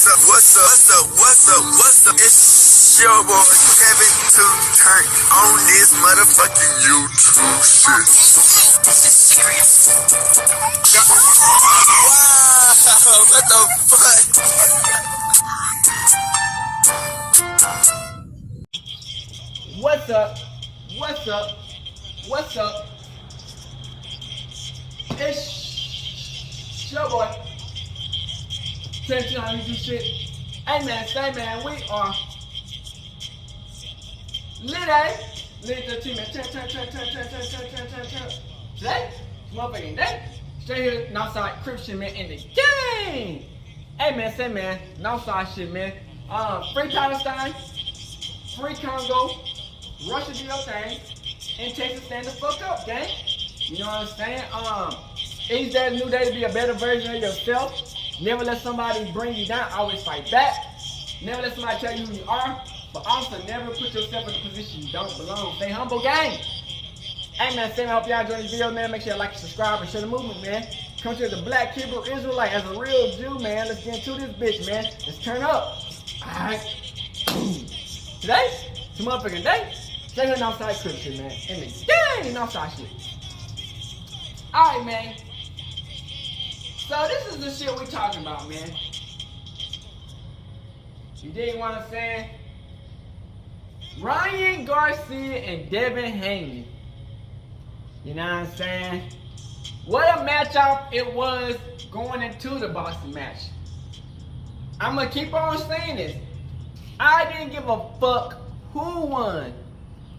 What's up? It's your boy Kevin to turn on this motherfucking YouTube shit. Wow, what the fuck? What's up? What's up? What's up? It's your boy. Attention, how you do shit. Hey man, say man, we are lit, eh? Lit the team, man. Turn. Today, motherfucking day. Straight here, Northside Christian, man, in the game. Hey man, say man, Northside shit, man. Free Palestine, free Congo, Russia do your thing, and Texas stand the fuck up, gang. You know what I'm saying? Each day is a new day to be a better version of yourself. Never let somebody bring you down, always fight back. Never let somebody tell you who you are, but also never put yourself in a position you don't belong. Stay humble, gang. Hey man, I hope y'all enjoy this video, man. Make sure you like and subscribe and share the movement, man. Come to the Black Hebrew Israelite as a real Jew, man. Let's get into this bitch, man. Let's turn up. Alright. Today, it's a motherfucking day. Stay here outside Christian, man. In the gang, outside shit. Alright, man. So this is the shit we talking about, man. You dig what I'm saying? Ryan Garcia and Devin Haney. You know what I'm saying? What a matchup it was going into the Boxin match. I'm gonna keep on saying this. I didn't give a fuck who won.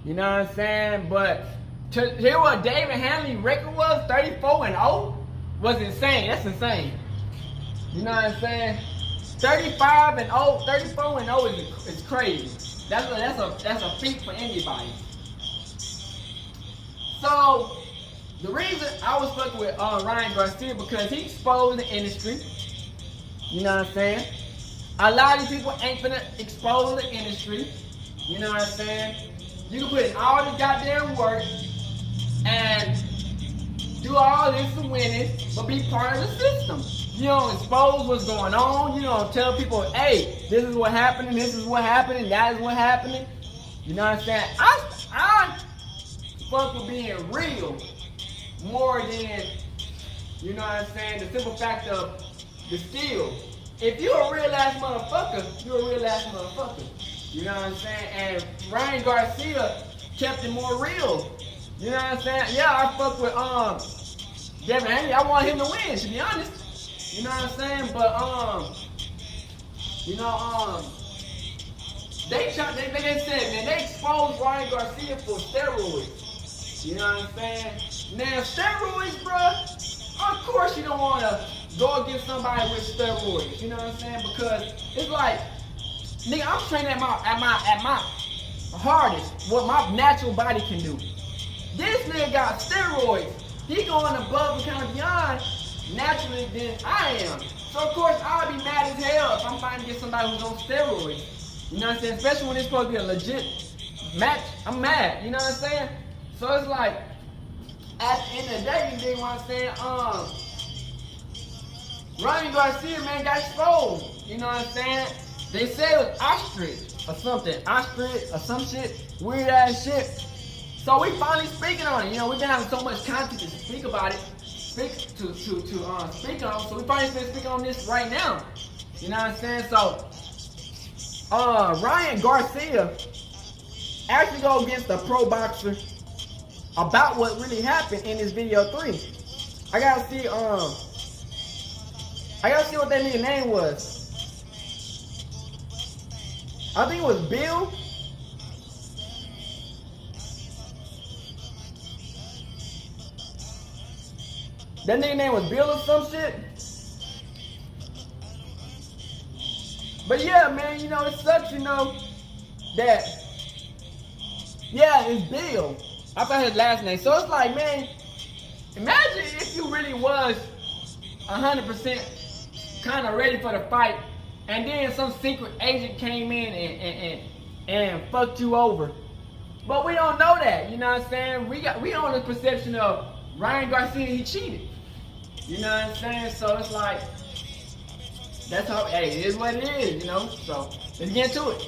You know what I'm saying? But to hear what Devin Haney record was, 34-0. Was insane. That's insane. You know what I'm saying? 35-0, 34-0 is crazy. That's a feat for anybody. So the reason I was fucking with Ryan Garcia because he exposed the industry. You know what I'm saying? A lot of these people ain't finna expose the industry. You know what I'm saying? You can put in all the goddamn work and do all this to win it, but be part of the system. You don't expose what's going on. You don't tell people, hey, this is what happening, this is what happening, that is what happening. You know what I'm saying? I fuck with being real more than, you know what I'm saying, the simple fact of the skill. If you a real ass motherfucker, you a real ass motherfucker. You know what I'm saying? And Ryan Garcia kept it more real. You know what I'm saying? Yeah, I fuck with Devin Haney. I want him to win, to be honest. You know what I'm saying? But they said, man, they exposed Ryan Garcia for steroids. You know what I'm saying? Now steroids, bruh, of course you don't want to go against somebody with steroids. You know what I'm saying? Because it's like, nigga, I'm training at my hardest, what my natural body can do. This nigga got steroids. He going above and kind of beyond naturally than I am. So of course I'll be mad as hell if I'm trying to get somebody who's on steroids. You know what I'm saying? Especially when it's supposed to be a legit match. I'm mad. You know what I'm saying? So it's like, at the end of the day, you dig what I'm saying? Ryan Garcia, man, got exposed. You know what I'm saying? They said it was ostrich or something. Ostrich or some shit. Weird ass shit. So we finally speaking on it. You know, we've been having so much content to speak about it, speak on. So we finally been speaking on this right now. You know what I'm saying? So Ryan Garcia actually go against a pro boxer about what really happened in this video 3. I gotta see what that nigga name was. I think it was Bill. That nigga name was Bill or some shit. But yeah, man, you know, it sucks, you know, that, yeah, it's Bill. I thought his last name. So it's like, man, imagine if you really was 100% kind of ready for the fight, and then some secret agent came in and fucked you over. But we don't know that, you know what I'm saying? We on the perception of Ryan Garcia, he cheated. You know what I'm saying? So it's like, That's how. Hey, it is what it is, you know. So let's get into it.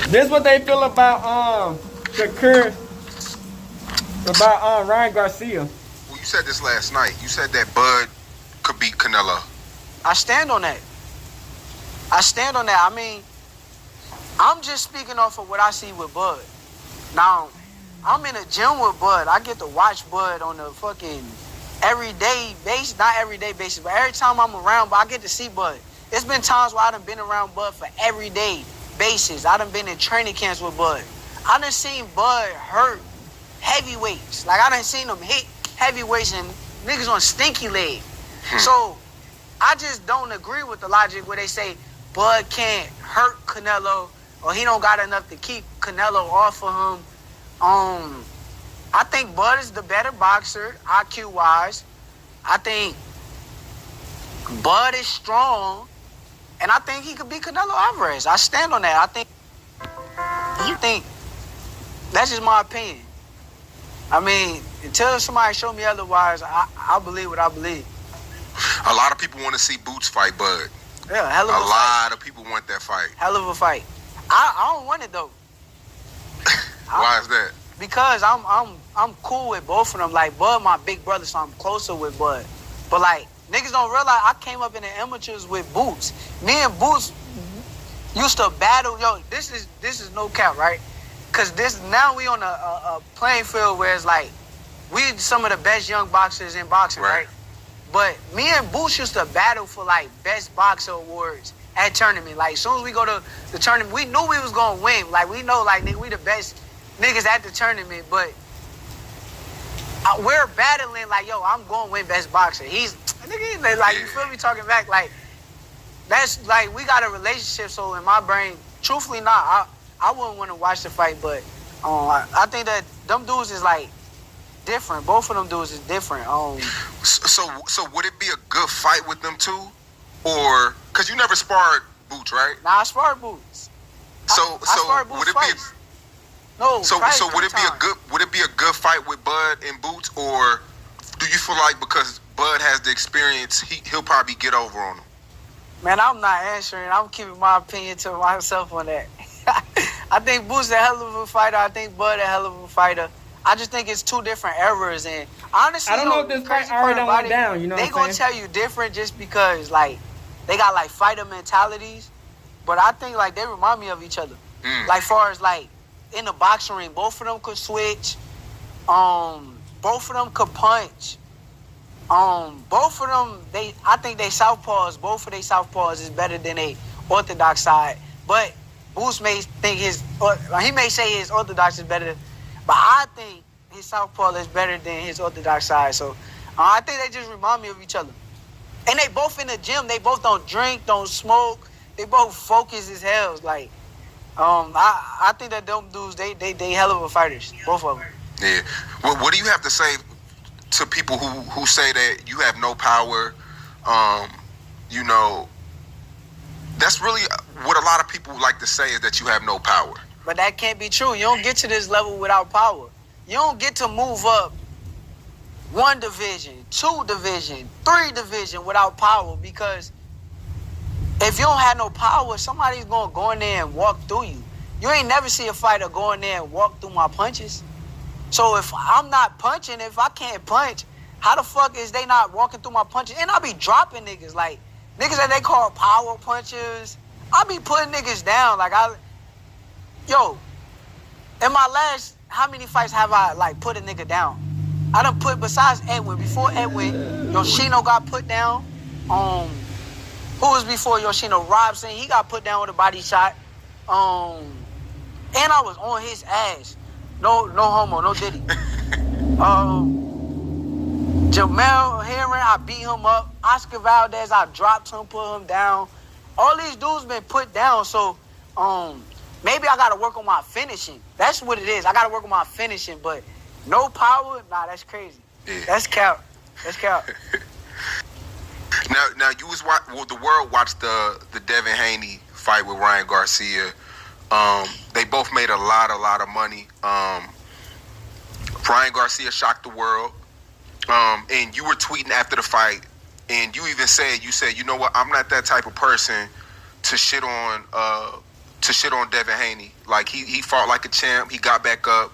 This is what they feel about the current about Ryan Garcia. Well, you said this last night. You said that Bud could beat Canelo. I stand on that. I mean, I'm just speaking off of what I see with Bud. Now, I'm in a gym with Bud. I get to watch Bud on the fucking everyday basis, not everyday basis, but every time I'm around, but I get to see Bud. It's been times where I done been around Bud for everyday basis. I done been in training camps with Bud. I done seen Bud hurt heavyweights. Like, I done seen him hit heavyweights and niggas on stinky leg. So, I just don't agree with the logic where they say Bud can't hurt Canelo or he don't got enough to keep Canelo off of him. I think Bud is the better boxer, IQ-wise. I think Bud is strong, and I think he could beat Canelo Alvarez. I stand on that. I think that's just my opinion. I mean, until somebody show me otherwise, I believe what I believe. A lot of people want to see Boots fight Bud. Yeah, hell of a fight. A lot of people want that fight. Hell of a fight. I don't want it though. Why is that? Because I'm cool with both of them. Like, Bud my big brother, so I'm closer with Bud. But like, niggas don't realize I came up in the amateurs with Boots. Me and Boots used to battle. Yo, this is no cap, right? Cause now we on a playing field where it's like we some of the best young boxers in boxing, right? But me and Boots used to battle for like best boxer awards at tournament. Like, as soon as we go to the tournament, we knew we was gonna win. Like, we know, like, nigga, we the best niggas at the tournament. But we're battling like, yo, I'm gonna win best boxer. He's nigga, like, you feel me talking back? Like, that's like, we got a relationship. So in my brain, truthfully, I wouldn't want to watch the fight. But I think that them dudes is like different. Both of them dudes is different. So would it be a good fight with them two, or because you never sparred Boots, right? Nah, I sparred Boots. So sparred Boots would it twice. be? No. So would it be a good? Would it be a good fight with Bud and Boots, or do you feel like because Bud has the experience, he'll probably get over on him? Man, I'm not answering. I'm keeping my opinion to myself on that. I think Boots a hell of a fighter. I think Bud a hell of a fighter. I just think it's two different eras, and honestly, I don't know if this fight already went down. You know what I'm saying? They gonna tell you different just because like they got like fighter mentalities, but I think like they remind me of each other. Like, far as like in the boxing ring, both of them could switch. Both of them could punch. Both of them, I think they southpaws. Both of they southpaws is better than a orthodox side. But Boots may think he may say his orthodox is better, but I think his southpaw is better than his orthodox side. So I think they just remind me of each other. And they both in the gym. They both don't drink, don't smoke. They both focus as hell. Like, I think that them dudes, they hell of a fighters, both of them. Yeah. Well, what do you have to say to people who say that you have no power? You know, that's really what a lot of people like to say, is that you have no power. But that can't be true. You don't get to this level without power. You don't get to move up 1 division, 2 division, 3 division without power, because if you don't have no power, somebody's going to go in there and walk through you. You ain't never see a fighter go in there and walk through my punches. So if I'm not punching, if I can't punch, how the fuck is they not walking through my punches? And I be dropping niggas, like niggas that they call power punchers. I be putting niggas down. Like, in my last, how many fights have I like put a nigga down? I done put, besides Edwin, before Edwin, Yoshino got put down. Who was before Yoshino? Robson, he got put down with a body shot. And I was on his ass. No homo, no diddy. Jamel Herring, I beat him up. Oscar Valdez, I dropped him, put him down. All these dudes been put down, so maybe I gotta work on my finishing. That's what it is. I gotta work on my finishing, but no power? Nah, that's crazy. Yeah. That's cap. That's cap. Now you was the world watched the Devin Haney fight with Ryan Garcia. They both made a lot of money. Ryan Garcia shocked the world. And you were tweeting after the fight, and you even said, you know what, I'm not that type of person to shit on Devin Haney. Like he fought like a champ. He got back up.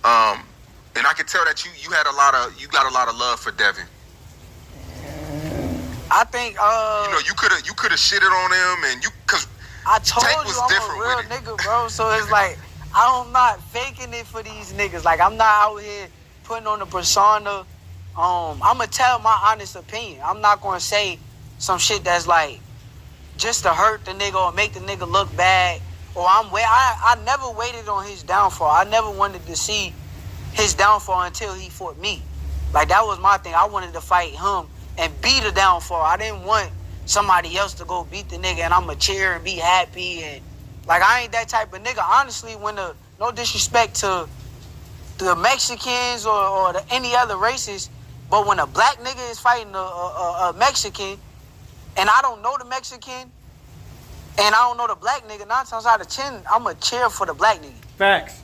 And I could tell that you got a lot of love for Devin. I think you could have shitted on him, and cause I told Tank you was I'm different a real with it. nigga, bro. So it's like I'm not faking it for these niggas. Like I'm not out here putting on the persona. I'm gonna tell my honest opinion. I'm not gonna say some shit that's like just to hurt the nigga or make the nigga look bad. Or I never waited on his downfall. I never wanted to see his downfall until he fought me. Like that was my thing. I wanted to fight him and be the downfall. I didn't want somebody else to go beat the nigga and I'ma cheer and be happy. And like I ain't that type of nigga. Honestly, no disrespect to the Mexicans or any other races, but when a black nigga is fighting a Mexican and I don't know the Mexican and I don't know the black nigga, 9 times out of 10, I'ma cheer for the black nigga. Facts.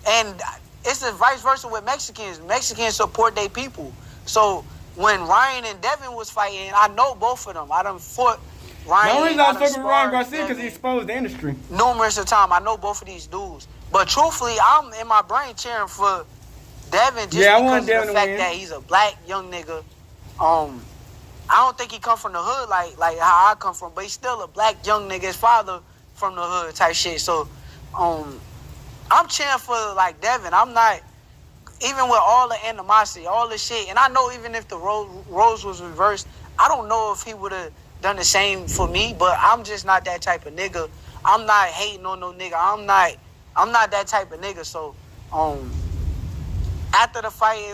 And it's the vice versa with Mexicans. Mexicans support their people. So when Ryan and Devin was fighting, I know both of them. I done fought Ryan. The only reason I was fucking with sparred Ryan Garcia because Devin he exposed the industry. numerous of times. I know both of these dudes. But truthfully, I'm in my brain cheering for Devin just because of the fact that he's a black young nigga. I don't think he come from the hood like how I come from, but he's still a black young nigga. His father from the hood type shit. So I'm cheering for like Devin. I'm not, even with all the animosity, all the shit, and I know even if the roles was reversed, I don't know if he would have done the same for me, but I'm just not that type of nigga. I'm not hating on no nigga. I'm not that type of nigga. So after the fight,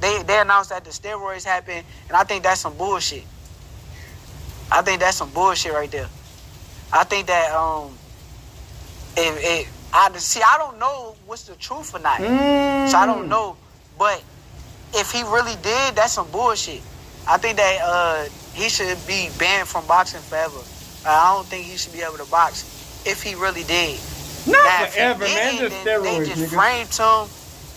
they announced that the steroids happened, and I think that's some bullshit. I think that's some bullshit right there. I think that I don't know what's the truth or not. So I don't know. But if he really did, that's some bullshit. I think that he should be banned from boxing forever. I don't think he should be able to box if he really did. Not forever, man. Just steroids, they just nigga. framed him,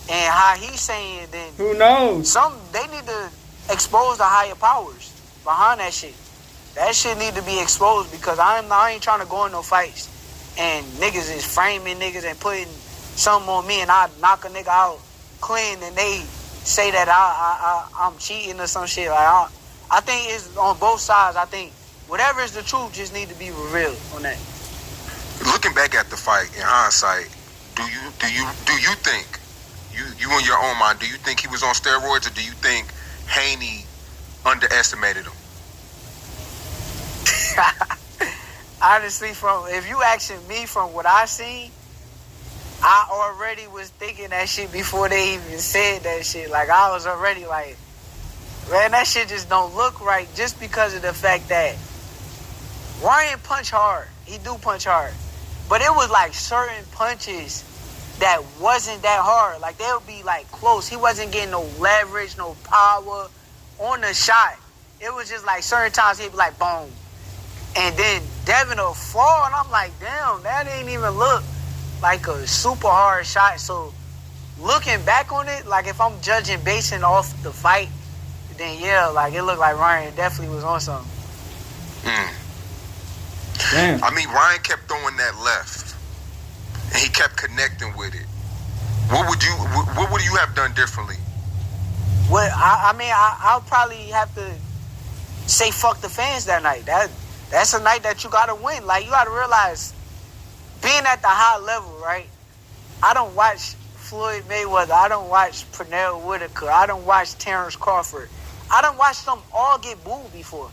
and how he's saying then Who knows? they need to expose the higher powers behind that shit. That shit need to be exposed because I ain't trying to go in no fights. And niggas is framing niggas and putting something on me, and I knock a nigga out clean, and they say that I'm cheating or some shit. Like I think it's on both sides. I think whatever is the truth just need to be revealed on that. Looking back at the fight in hindsight, do you think you in your own mind, do you think he was on steroids, or do you think Haney underestimated him? Honestly, if you asking me from what I seen, I already was thinking that shit before they even said that shit. Like, I was already like, man, that shit just don't look right just because of the fact that Ryan punch hard. He do punch hard. But it was like certain punches that wasn't that hard. Like, they would be like close. He wasn't getting no leverage, no power on the shot. It was just like certain times he'd be like, boom. And then Devin will fall, and I'm like, damn, that ain't even look like a super hard shot. So looking back on it, like if I'm judging basing off the fight, then yeah, like it looked like Ryan definitely was on something. Damn. I mean, Ryan kept throwing that left, and he kept connecting with it. What would you have done differently? Well, I'll probably have to say fuck the fans that night. That's a night that you gotta win. Like, you gotta realize, being at the high level, right? I don't watch Floyd Mayweather. I don't watch Pernell Whitaker. I don't watch Terrence Crawford. I don't watch them all get booed before.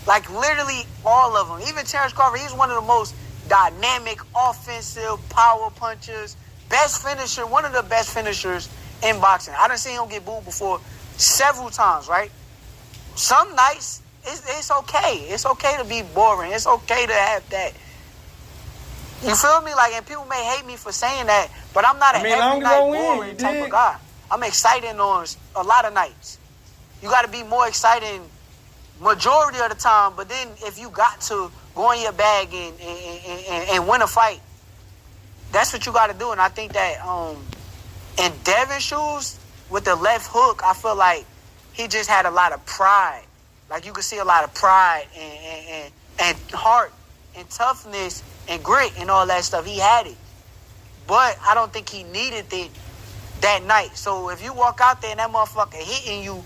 Like, literally all of them. Even Terrence Crawford, he's one of the most dynamic, offensive, power punchers, best finisher, one of the best finishers in boxing. I done seen him get booed before several times, right? Some nights, it's okay. It's okay to be boring. It's okay to have that. You feel me? Like, and people may hate me for saying that, but I'm not every night boring type of guy. I'm excited on a lot of nights. You got to be more exciting majority of the time, but then if you got to go in your bag and win a fight. That's what you got to do. And I think that in Devin's shoes, with the left hook, I feel like he just had a lot of pride. Like you could see a lot of pride and heart and toughness and grit and all that stuff. He had it. But I don't think he needed it that night. So if you walk out there and that motherfucker hitting you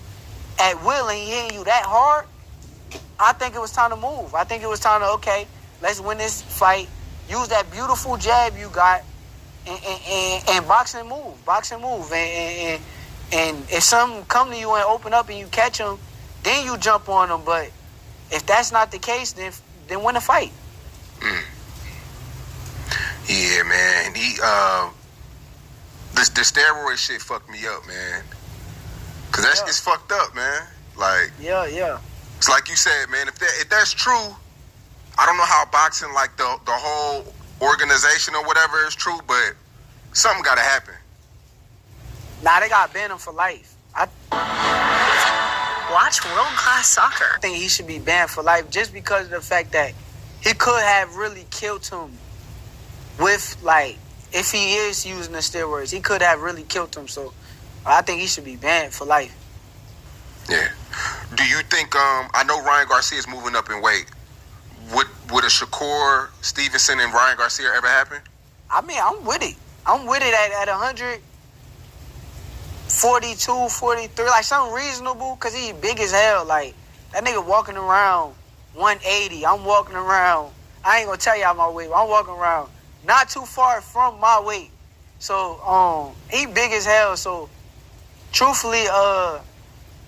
at will and he hitting you that hard, I think it was time to move. I think it was time to, okay, let's win this fight. Use that beautiful jab you got and box and move. Box and move. And if something come to you and open up and you catch them, then you jump on them. But if that's not the case, then win the fight. Yeah, man. The steroid shit fucked me up, man. Cause that's it's fucked up, man. Like it's like you said, man. If that's true, I don't know how boxing, like the whole organization or whatever is true, but something gotta happen. Nah, they gotta ban him for life. Watch world-class soccer. I think he should be banned for life just because of the fact that he could have really killed him with, like, if he is using the steroids, he could have really killed him. So I think he should be banned for life. Yeah. Do you think, I know Ryan Garcia is moving up in weight. Would a Shakur Stevenson and Ryan Garcia ever happen? I mean, I'm with it. I'm with it at 142, 43, like something reasonable, because he big as hell. Like, that nigga walking around 180. I'm walking around, I ain't going to tell y'all my weight, I'm walking around not too far from my weight. So, he big as hell. So, truthfully,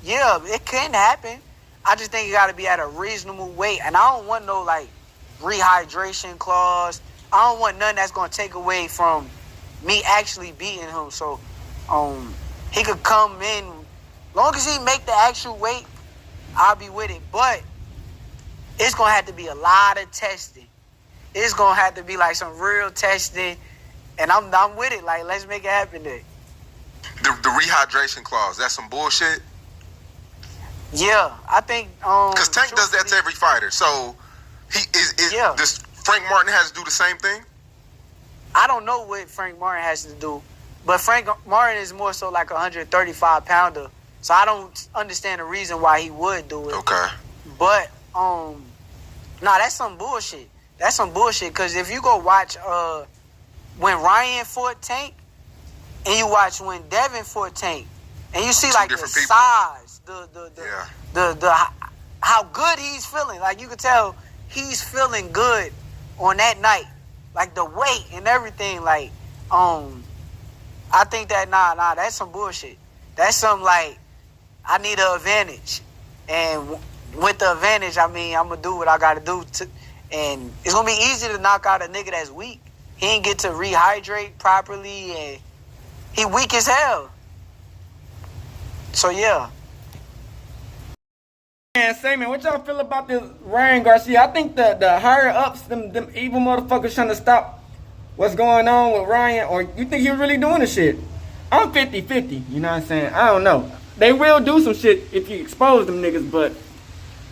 yeah, it can happen. I just think it got to be at a reasonable weight. And I don't want no, like, rehydration clause. I don't want nothing that's going to take away from me actually beating him. So, he could come in. Long as he make the actual weight, I'll be with it. But it's going to have to be a lot of testing. It's going to have to be, like, some real testing. And I'm with it. Like, let's make it happen there. The rehydration clause, that's some bullshit? Yeah, I think because Tank does that to every fighter. So does Frank Martin has to do the same thing? I don't know what Frank Martin has to do, but Frank Martin is more so like a 135 pounder. So I don't understand the reason why he would do it. Okay. But that's some bullshit. That's some bullshit. Because if you go watch when Ryan fought Tank, and you watch when Devin fought Tank, and you see like the size. The how good he's feeling. Like you could tell he's feeling good on that night. Like the weight and everything. Like I think that nah, that's some bullshit. That's some like I need an advantage. And with the advantage, I mean I'm gonna do what I gotta do and it's gonna be easy to knock out a nigga that's weak. He ain't get to rehydrate properly and he weak as hell. So yeah. Man, say man, what y'all feel about this Ryan Garcia? I think the higher ups, them evil motherfuckers trying to stop what's going on with Ryan, or you think he was really doing the shit? I'm 50-50, you know what I'm saying? I don't know. They will do some shit if you expose them niggas, but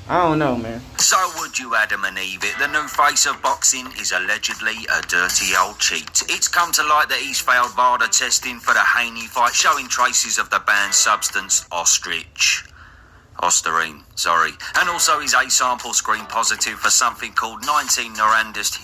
I don't know, man. So would you, Adam and Eve it? The new face of boxing is allegedly a dirty old cheat. It's come to light that he's failed VADA testing for the Haney fight, showing traces of the banned substance Osterine, sorry. And also his A sample screened positive for something called 19-Norandest.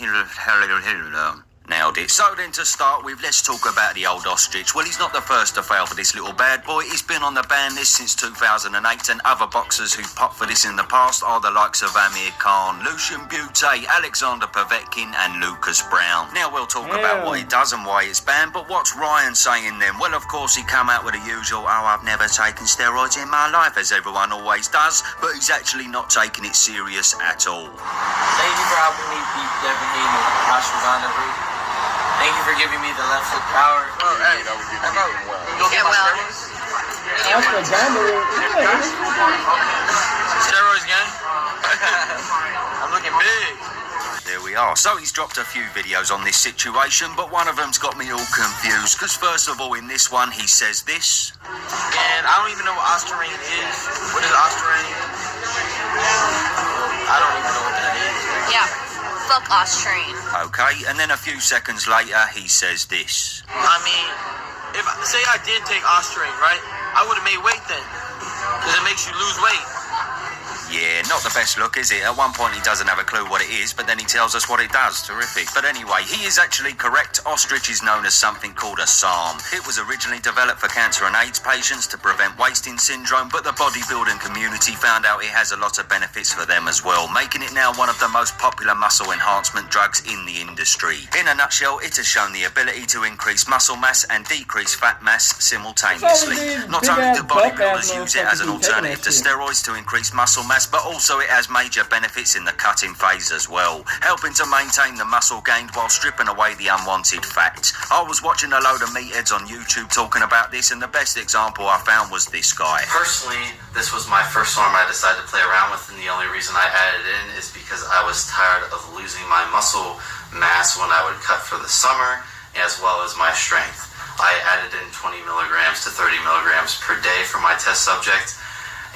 Nailed it. So then to start with, let's talk about the old ostrich. Well, he's not the first to fail for this little bad boy. He's been on the ban list since 2008, and other boxers who've popped for this in the past are the likes of Amir Khan, Lucian Butte, Alexander Povetkin, and Lucas Brown. Now we'll talk about what he does and why it's banned, but what's Ryan saying then? Well, of course, he come out with the usual, I've never taken steroids in my life, as everyone always does, but he's actually not taking it serious at all. Thank you for helping me beat Devin Haney. Thank you for giving me the left foot power. Oh, hey, that was good. You go get my steroids? Steroids gang? I'm looking big. There we are. So he's dropped a few videos on this situation, but one of them's got me all confused, because first of all, in this one, he says this. And I don't even know what Osterine is. What is Osterine? I don't even know what that is. Yeah. Fuck Austrian. Okay, and then a few seconds later, he says this. I mean, say I did take Austrian, right? I would have made weight then. Because it makes you lose weight. Yeah, not the best look, is it? At one point he doesn't have a clue what it is, but then he tells us what it does. Terrific. But anyway, he is actually correct. Ostrich is known as something called a SARM. It was originally developed for cancer and AIDS patients to prevent wasting syndrome, but the bodybuilding community found out it has a lot of benefits for them as well, making it now one of the most popular muscle enhancement drugs in the industry. In a nutshell, it has shown the ability to increase muscle mass and decrease fat mass simultaneously. Not only do bodybuilders use it as an alternative to steroids to increase muscle mass, but also it has major benefits in the cutting phase as well, helping to maintain the muscle gained while stripping away the unwanted fat. I was watching a load of meatheads on YouTube talking about this, and the best example I found was this guy. Personally, this was my first arm I decided to play around with, and the only reason I added it in is because I was tired of losing my muscle mass when I would cut for the summer, as well as my strength. I added in 20 milligrams to 30 milligrams per day for my test subject,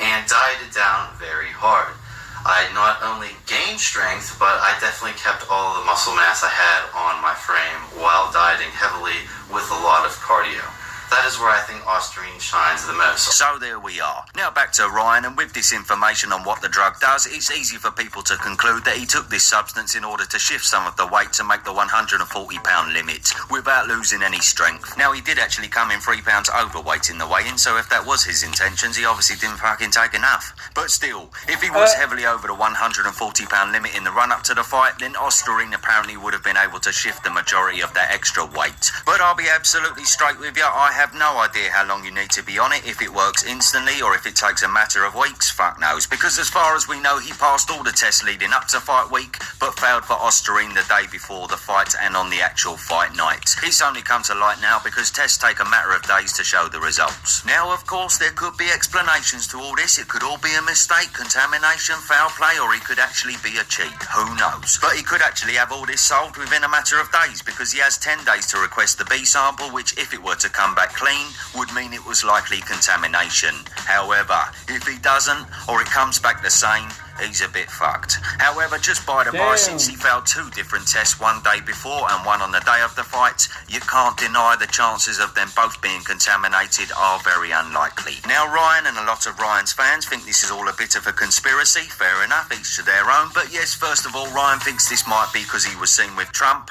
and dieted down very hard. I not only gained strength, but I definitely kept all the muscle mass I had on my frame while dieting heavily with a lot of cardio. That is where I think Austrian shines the most. So there we are. Now back to Ryan, and with this information on what the drug does, it's easy for people to conclude that he took this substance in order to shift some of the weight to make the 140-pound limit without losing any strength. Now, he did actually come in 3 pounds overweight in the weigh-in, so if that was his intentions, he obviously didn't fucking take enough. But still, if he was heavily over the 140-pound limit in the run-up to the fight, then Austrian apparently would have been able to shift the majority of that extra weight. But I'll be absolutely straight with you, I have no idea how long you need to be on it, if it works instantly or if it takes a matter of weeks, fuck knows, because as far as we know, he passed all the tests leading up to fight week, but failed for Austrian the day before the fight and on the actual fight night. It's only come to light now because tests take a matter of days to show the results. Now, of course, there could be explanations to all this. It could all be a mistake, contamination, foul play, or he could actually be a cheat. Who knows? But he could actually have all this solved within a matter of days, because he has 10 days to request the B sample, which, if it were to come back clean, would mean it was likely contamination. However, if he doesn't, or it comes back the same, he's a bit fucked. However, just by the by, since he failed 2 different tests, one day before and one on the day of the fight, you can't deny the chances of them both being contaminated are very unlikely. Now, Ryan and a lot of Ryan's fans think this is all a bit of a conspiracy. Fair enough, each to their own. But yes, first of all, Ryan thinks this might be because he was seen with Trump.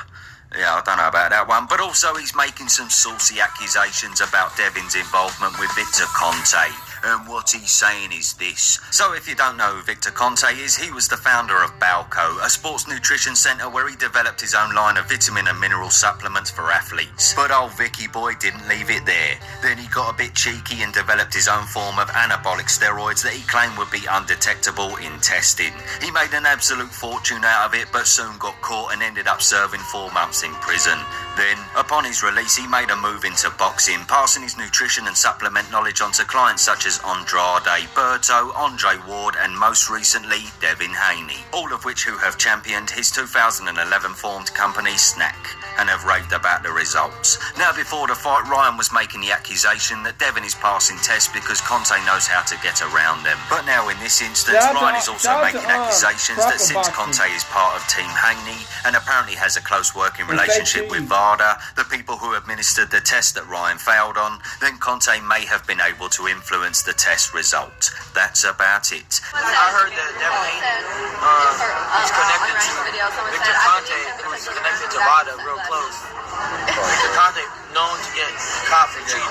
Yeah, I don't know about that one. But also he's making some saucy accusations about Devin's involvement with Victor Conte. And what he's saying is this. So if you don't know who Victor Conte is, he was the founder of Balco, a sports nutrition centre where he developed his own line of vitamin and mineral supplements for athletes. But old Vicky boy didn't leave it there. Then he got a bit cheeky and developed his own form of anabolic steroids that he claimed would be undetectable in testing. He made an absolute fortune out of it, but soon got caught and ended up serving 4 months in prison. Then, upon his release, he made a move into boxing, passing his nutrition and supplement knowledge onto clients such as Andrade, Berto, Andre Ward, and most recently, Devin Haney, all of which who have championed his 2011 formed company Snack and have raved about the results. Now, before the fight, Ryan was making the accusation that Devin is passing tests because Conte knows how to get around them. But now in this instance, Ryan is also making accusations that since Conte is part of Team Haney and apparently has a close working relationship with Varda, the people who administered the test that Ryan failed on, then Conte may have been able to influence the test result. That's about it. I heard that Devin Haney is connected to Victor Conte, who's connected to Vada real close. Victor Conte known to get caught for cheating.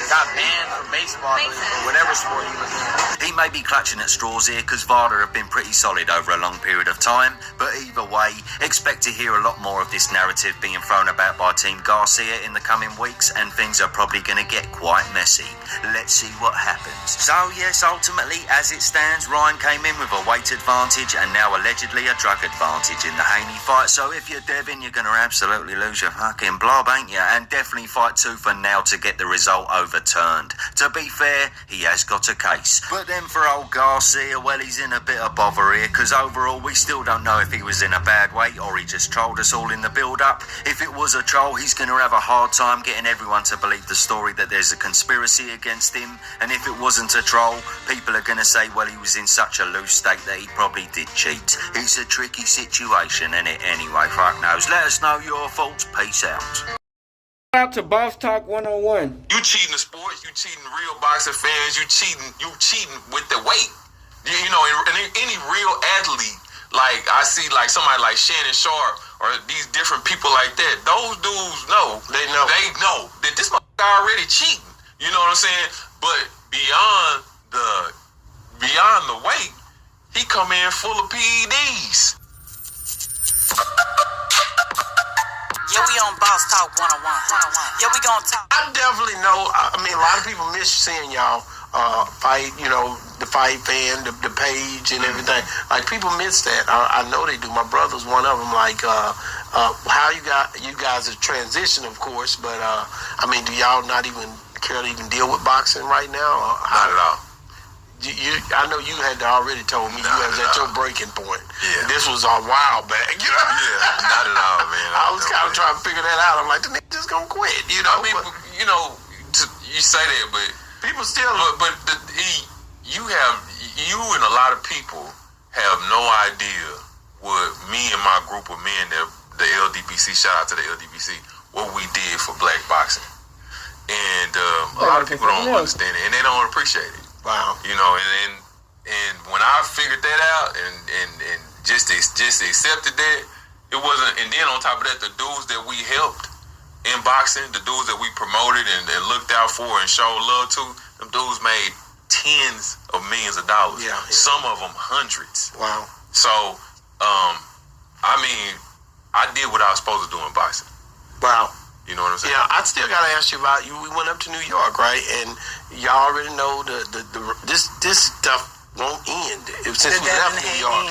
Got banned from baseball or whatever sport he was in. He may be clutching at straws here because Vada have been pretty solid over a long period of time, but either way, expect to hear a lot more of this narrative being thrown about by Team Garcia in the coming weeks, and things are probably going to get quite messy. Let's see what happens. So yes, ultimately, as it stands, Ryan came in with a weight advantage and now allegedly a drug advantage in the Haney fight. So if you're Devin, you're going to absolutely lose your fucking blob, ain't you? And definitely he fight tooth and nail to get the result overturned. To be fair, he has got a case. But then for old Garcia, well, he's in a bit of bother here, because overall we still don't know if he was in a bad way or he just trolled us all in the build-up. If it was a troll, he's going to have a hard time getting everyone to believe the story that there's a conspiracy against him. And if it wasn't a troll, people are going to say, well, he was in such a loose state that he probably did cheat. It's a tricky situation, isn't it? Anyway, fuck knows. Let us know your thoughts. Peace out. Shout out to Boss Talk 101. You cheating the sports, you cheating real boxing fans, you cheating with the weight. You know, and any real athlete, like I see like somebody like Shannon Sharp or these different people like that, those dudes know. They know that this motherfucker already cheating. You know what I'm saying? But beyond the weight, he come in full of PEDs. Yeah, we on Boss Talk 101. Yeah, we gonna talk. I definitely know. I mean, a lot of people miss seeing y'all fight. You know, the fight fan, the page, and everything. Like people miss that. I know they do. My brother's one of them. Like how you guys are transition, of course. But I mean, do y'all not even care to even deal with boxing right now? Not at all. I know you had already told me you was at your breaking point. Yeah. This was a while back. You know? Yeah, not at all, man. I was kind of trying to figure that out. I'm like, the nigga just gonna quit. You know? I mean, you know, you say that, but people still. You and a lot of people have no idea what me and my group of men, the LDBC, shout out to the LDBC, what we did for black boxing. And a lot of people don't understand it, and they don't appreciate it. Wow. You know, and when I figured that out and just accepted that, it wasn't, and then on top of that, the dudes that we helped in boxing, the dudes that we promoted and looked out for and showed love to, them dudes made tens of millions of dollars. Yeah. Some of them hundreds. Wow. So, I mean, I did what I was supposed to do in boxing. Wow. You know what I'm saying? Yeah, I still gotta ask you about you. We went up to New York, right? And y'all already know this stuff won't end since we left New York.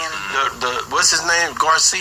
What's his name? Garcia.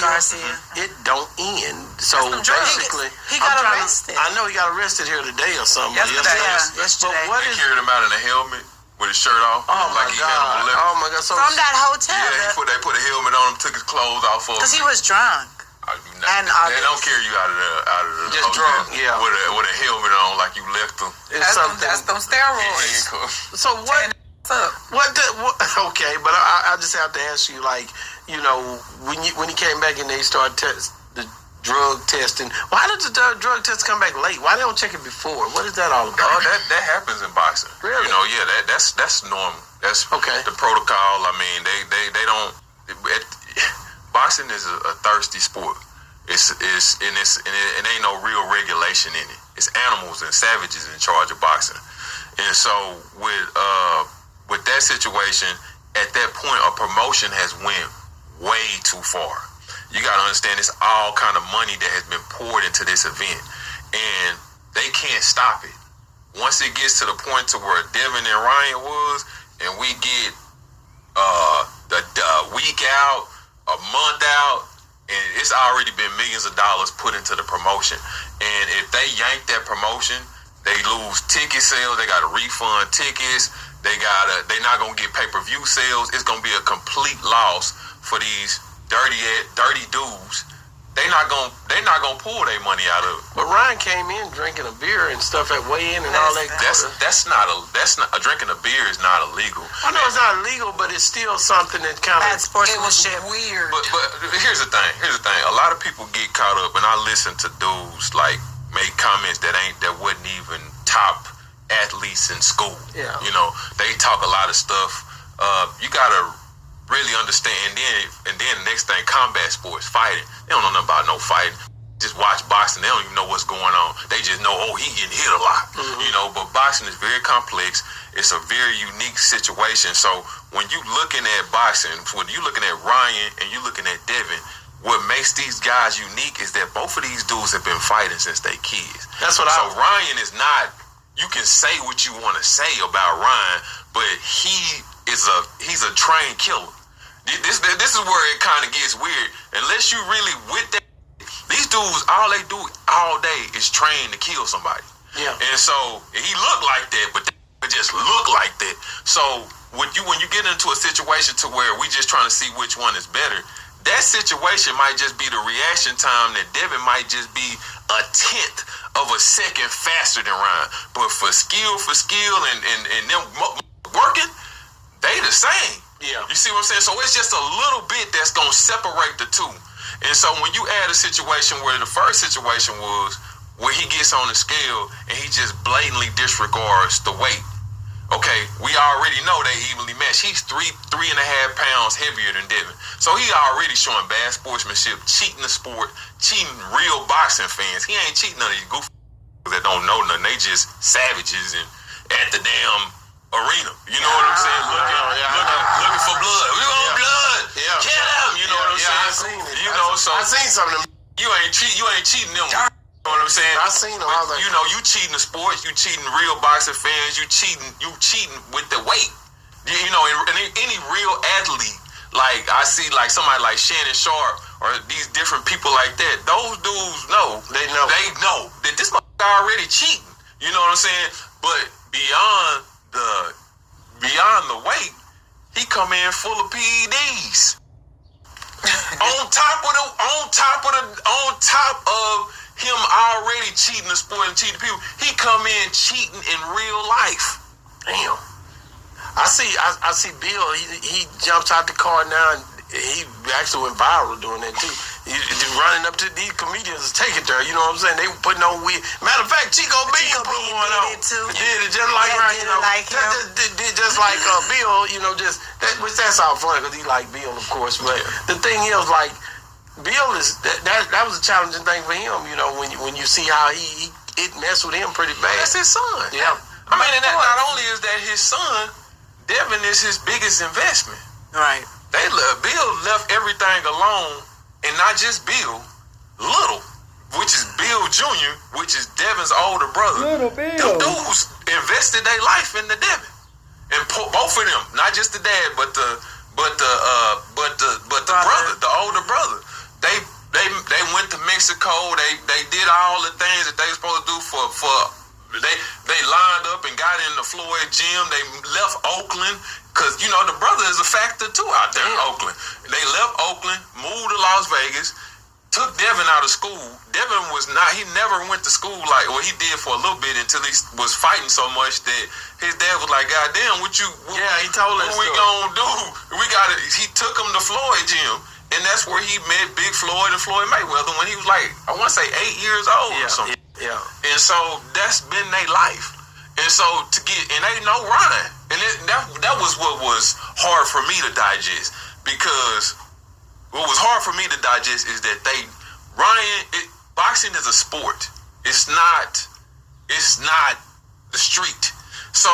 It don't end. So basically, he got arrested. I know he got arrested here today or something. Yesterday. But They carried him out in a helmet with his shirt off. Oh my like he God! had him Oh my God! So From that hotel. yeah, they put a helmet on him, took his clothes off of him. Because he was drunk. And they don't carry you out of the just hotel drunk, yeah. With a helmet on like you left them. That's them steroids. So what? Okay, but I just have to ask you, like, you know, when he came back and they started the drug testing, why did the drug test come back late? Why they don't check it before? What is that all about? Oh, that happens in boxing. Really? You know, yeah, that's normal. That's okay. The protocol. I mean, they don't. Boxing is a thirsty sport. It ain't no real regulation in it. It's animals and savages in charge of boxing. And so with that situation, at that point, a promotion has went way too far. You got to understand, it's all kind of money that has been poured into this event, and they can't stop it. Once it gets to the point to where Devin and Ryan was, and we get the week out, a month out, and it's already been millions of dollars put into the promotion. And if they yank that promotion, they lose ticket sales. They got to refund tickets. They're not gonna get pay-per-view sales. It's gonna be a complete loss for these dirty dudes. They're not gonna pull their money out of it. But Ryan came in drinking a beer and stuff at weigh-in and all that. That's not drinking a beer is not illegal. I know it's not illegal, but it's still something that kind of sportsmanship. Weird. But here's the thing. A lot of people get caught up, and I listen to dudes like make comments that wasn't even top athletes in school. Yeah. You know, they talk a lot of stuff. You gotta really understand, and then the next thing, combat sports, fighting. They don't know nothing about no fighting. Just watch boxing. They don't even know what's going on. They just know, he getting hit a lot. Mm-hmm. You know, but boxing is very complex. It's a very unique situation. So when you looking at boxing, when you looking at Ryan and you looking at Devin, what makes these guys unique is that both of these dudes have been fighting since they kids. That's what Ryan is not, you can say what you want to say about Ryan, but he's a trained killer. This is where it kind of gets weird. Unless you really with that, these dudes, all they do all day is train to kill somebody. Yeah. And so he looked like that, but they just look like that. So when you get into a situation to where we just trying to see which one is better, that situation might just be the reaction time that Devin might just be a tenth of a second faster than Ryan. But for skill and them working, they the same. Yeah. You see what I'm saying? So it's just a little bit that's gonna separate the two. And so when you add a situation where the first situation was where he gets on the scale and he just blatantly disregards the weight. Okay, we already know they evenly matched. He's 3.5 pounds heavier than Devin. So he already showing bad sportsmanship, cheating the sport, cheating real boxing fans. He ain't cheating none of these goofy that don't know nothing. They just savages and at the damn arena. You know what I'm saying? Looking for blood. We want blood. Yeah. Get him. You know what I'm saying? I seen it. You know, so I seen something. you ain't cheating them. You know what I'm saying? I seen them. I was like, You know, you cheating the sports, you cheating real boxing fans, you cheating with the weight. You know, and any real athlete, like I see like somebody like Shannon Sharp or these different people like that, those dudes know. They know that this motherfucker already cheating. You know what I'm saying? But beyond the weight, he come in full of PEDs. on top of him already cheating the sport and cheating people, he come in cheating in real life. damn. I see Bill, he jumps out the car now, and he actually went viral doing that too. He running up to these comedians, take it there, you know what I'm saying? They putting on weird. Matter of fact, Chico Bean put one on. Did it just like Ryan, you know. Just like Bill, you know, which that's all funny because he like Bill, of course. But the thing is, like, Bill is that was a challenging thing for him, you know, when you see how it messed with him pretty bad. That's his son. Yeah. I mean, and that not only is that his son, Devin is his biggest investment. Right. Bill left everything alone, and not just Bill, Little, which is Bill Jr., which is Devin's older brother. Little Bill. Them dudes invested their life into Devin, and both of them, not just the dad, but the brother, the older brother. They went to Mexico. They did all the things that they were supposed to do for. They lined up and got in the Floyd gym. They left Oakland because, you know, the brother is a factor too out there in Oakland. They left Oakland, moved to Las Vegas, took Devin out of school. Devin he never went to school he did for a little bit until he was fighting so much that his dad was like, God damn, he told us what we gonna do? He took him to Floyd gym. And that's where he met Big Floyd and Floyd Mayweather when he was like, I want to say 8 years old or something. Yeah. And so that's been their life. And so and they know Ryan. And that was what was hard for me to digest. Because what was hard for me to digest is that boxing is a sport. It's not the street. So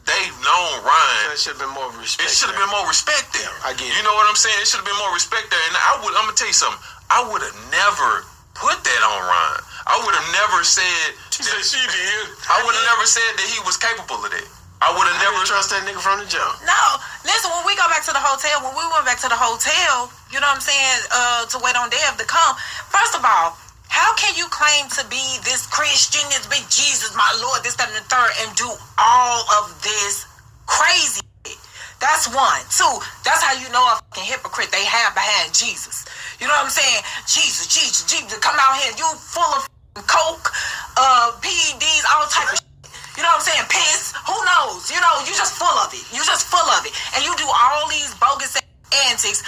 they've known Ryan. There should have been more respect. It should have been more respect there. I get it. You know what I'm saying? It should have been more respect there. And I'm gonna tell you something. I would have never put that on Ryan. I would have never said. She said she did. I would have never said that he was capable of that. I would have never trust that nigga from the jump. No, listen. When we go back to the hotel, when we went back to the hotel, you know what I'm saying, to wait on Dev to come. First of all, how can you claim to be this Christian, this big Jesus, my Lord, this, that, and the third, and do all of this crazy shit? That's one. Two, that's how you know a fucking hypocrite they have behind Jesus. You know what I'm saying? Jesus, come out here. You full of coke, PEDs, all type of shit. You know what I'm saying? Piss. Who knows? You know, you just full of it. You just full of it. And you do all these bogus antics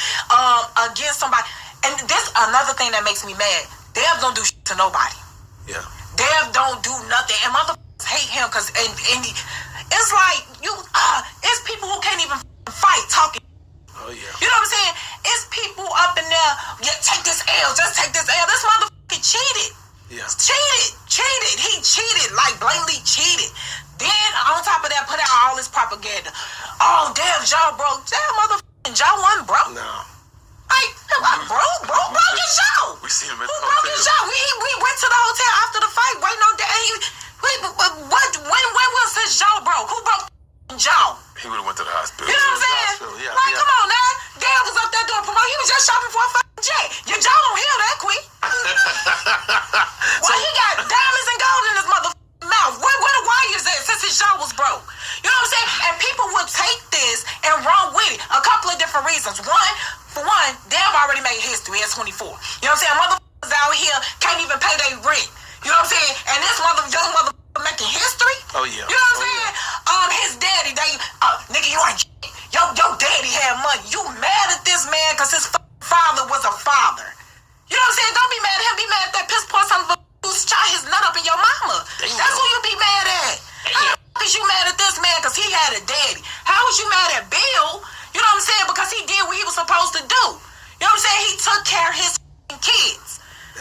against somebody. And this another thing that makes me mad. Dev don't do shit to nobody. Yeah. Dev don't do nothing. And motherfuckers hate him because and it's like it's people who can't even fight talking. Oh yeah. You know what I'm saying? It's people up in there, take this L, just take this L. This motherfucker cheated. Yeah. Cheated. He cheated, like blatantly cheated. Then on top of that, put out all this propaganda. Oh, Dev jaw broke. Damn, motherfucking jaw wasn't broke. No. Like, broke his jaw. We see him at Who the broke hotel. his jaw? We went to the hotel after the fight, waiting on Dev. When was his jaw broke? Who broke his jaw? He would have went to the hospital. You know what I'm saying? Yeah, like, come on now. Dev was up there doing promotion. He was just shopping for a fucking jet. Your jaw don't heal that quick.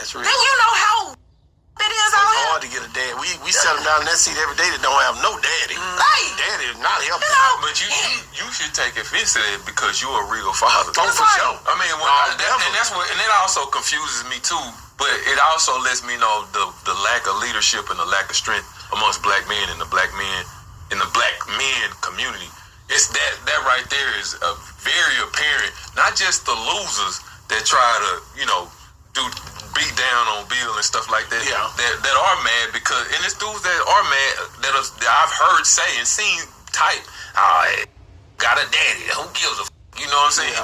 That's real. Then you know how it is It's out here. hard to get a dad. We set them down in that seat every day that don't have no daddy. Right. Daddy is not helping. You know, But you should take offense to that because you're a real father. Oh, for sure. I mean, and that's what, and it also confuses me too. But it also lets me know the lack of leadership and the lack of strength amongst black men and the black men in the black men community. It's that right there is very apparent. Not just the losers that try to beat down on Bill and stuff like that. Yeah. That are mad because, and it's dudes that are mad that I've heard say and seen type, got a daddy. Who gives a you know what I'm saying? Yeah.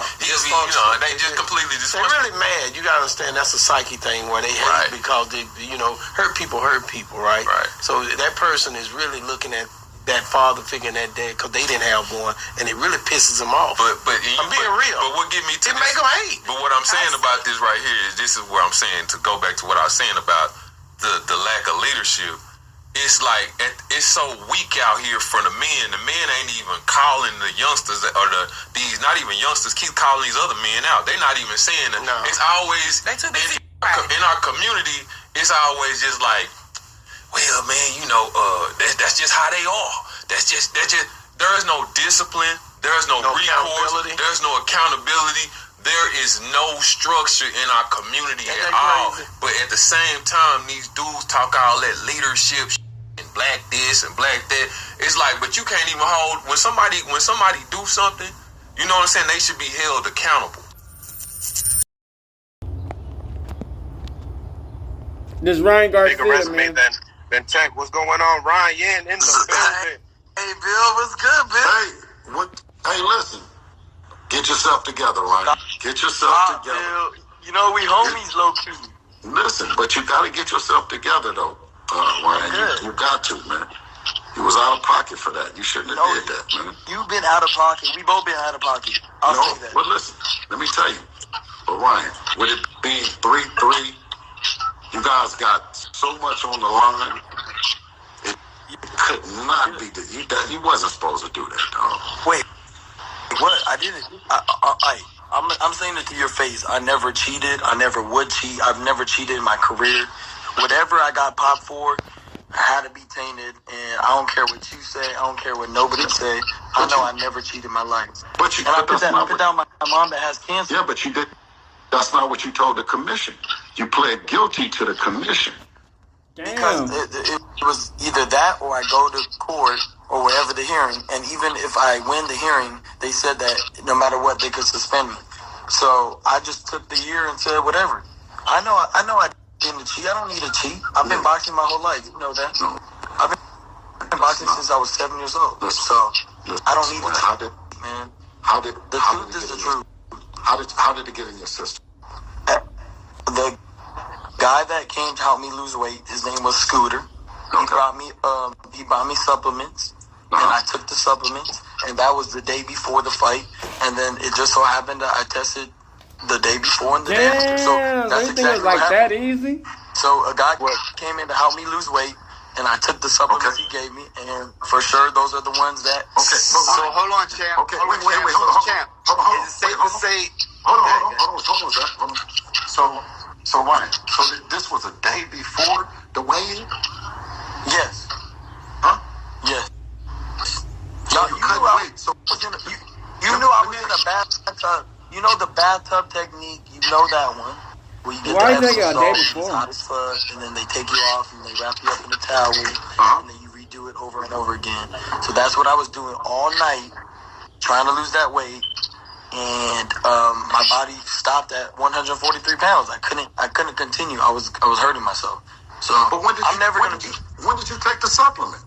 They just completely They're really mad. You gotta understand that's a psyche thing where they hate because they, hurt people, right? Right. So that person is really looking at that father figure and that dad because they didn't have one, and it really pisses them off. But I'm being real. But what get me to it make them hate. But what I'm saying about this right here is this is where I'm saying to go back to what I was saying about the lack of leadership. It's like it's so weak out here for the men. The men ain't even calling the youngsters or these not even youngsters keep calling these other men out. They're not even saying that. No. It's always in our community. It's always just like, well, man, that's just how they are. That's just there is no discipline. There is no recourse. There's no accountability. There is no structure in our community at all. But at the same time, these dudes talk all that leadership and black this and black that. It's like, but you can't even hold when somebody do something. You know what I'm saying? They should be held accountable. This Ryan Garcia, Bigger resume man. than Tech. What's going on, Ryan? In the building. Hey, Bill, what's good, Bill? Hey, hey, listen. Get yourself together, Ryan. Get yourself together. Bill, we homies low-key. Listen, but you got to get yourself together, though, Ryan. You got to, man. You was out of pocket for that. You shouldn't have did that, man. You've been out of pocket. We both been out of pocket. I'll say that. But listen, let me tell you. But Ryan, with it being 3-3, you guys got so much on the line. It could not be that you wasn't supposed to do that, dog. Wait, what? I didn't. I'm saying it to your face. I never cheated. I never would cheat. I've never cheated in my career. Whatever I got popped for, I had to be tainted. And I don't care what you say. I don't care what nobody say. I know I never cheated in my life. But you and I put down my mom that has cancer. Yeah, but you did. That's not what you told the commission. You pled guilty to the commission. Damn. Because it was either that or I go to court or wherever the hearing. And even if I win the hearing, they said that no matter what, they could suspend me. So I just took the year and said whatever. I know I didn't cheat. I don't need to cheat. I've been boxing my whole life. You know that. No. I've been boxing since I was 7 years old. So I don't need to cheat, man. The truth is the truth. How did it get in your system? The guy that came to help me lose weight, his name was Scooter. He brought me supplements, and I took the supplements, and that was the day before the fight. And then it just so happened that I tested the day before and the day after. So that's exactly what happened. That easy? So a guy came in to help me lose weight, and I took the supplements he gave me, and for sure those are the ones that. Okay. So hold on, champ. Okay. Wait. Hold on. Is it safe to say? Hold on, Zach. Hold on. So Ryan, this was a day before the weigh-in? Yes. Huh? Yes. So you couldn't wait. So you knew I was in a bathtub. You know the bathtub technique. You know that one. Where you get Why the take it a day Epsom before? salt, it's hot as fuck, and then they take you off and they wrap you up in a towel, and then you redo it over and over again. So that's what I was doing all night, trying to lose that weight. And my body stopped at 143 pounds. I couldn't continue. I was hurting myself. So but when did you take the supplement?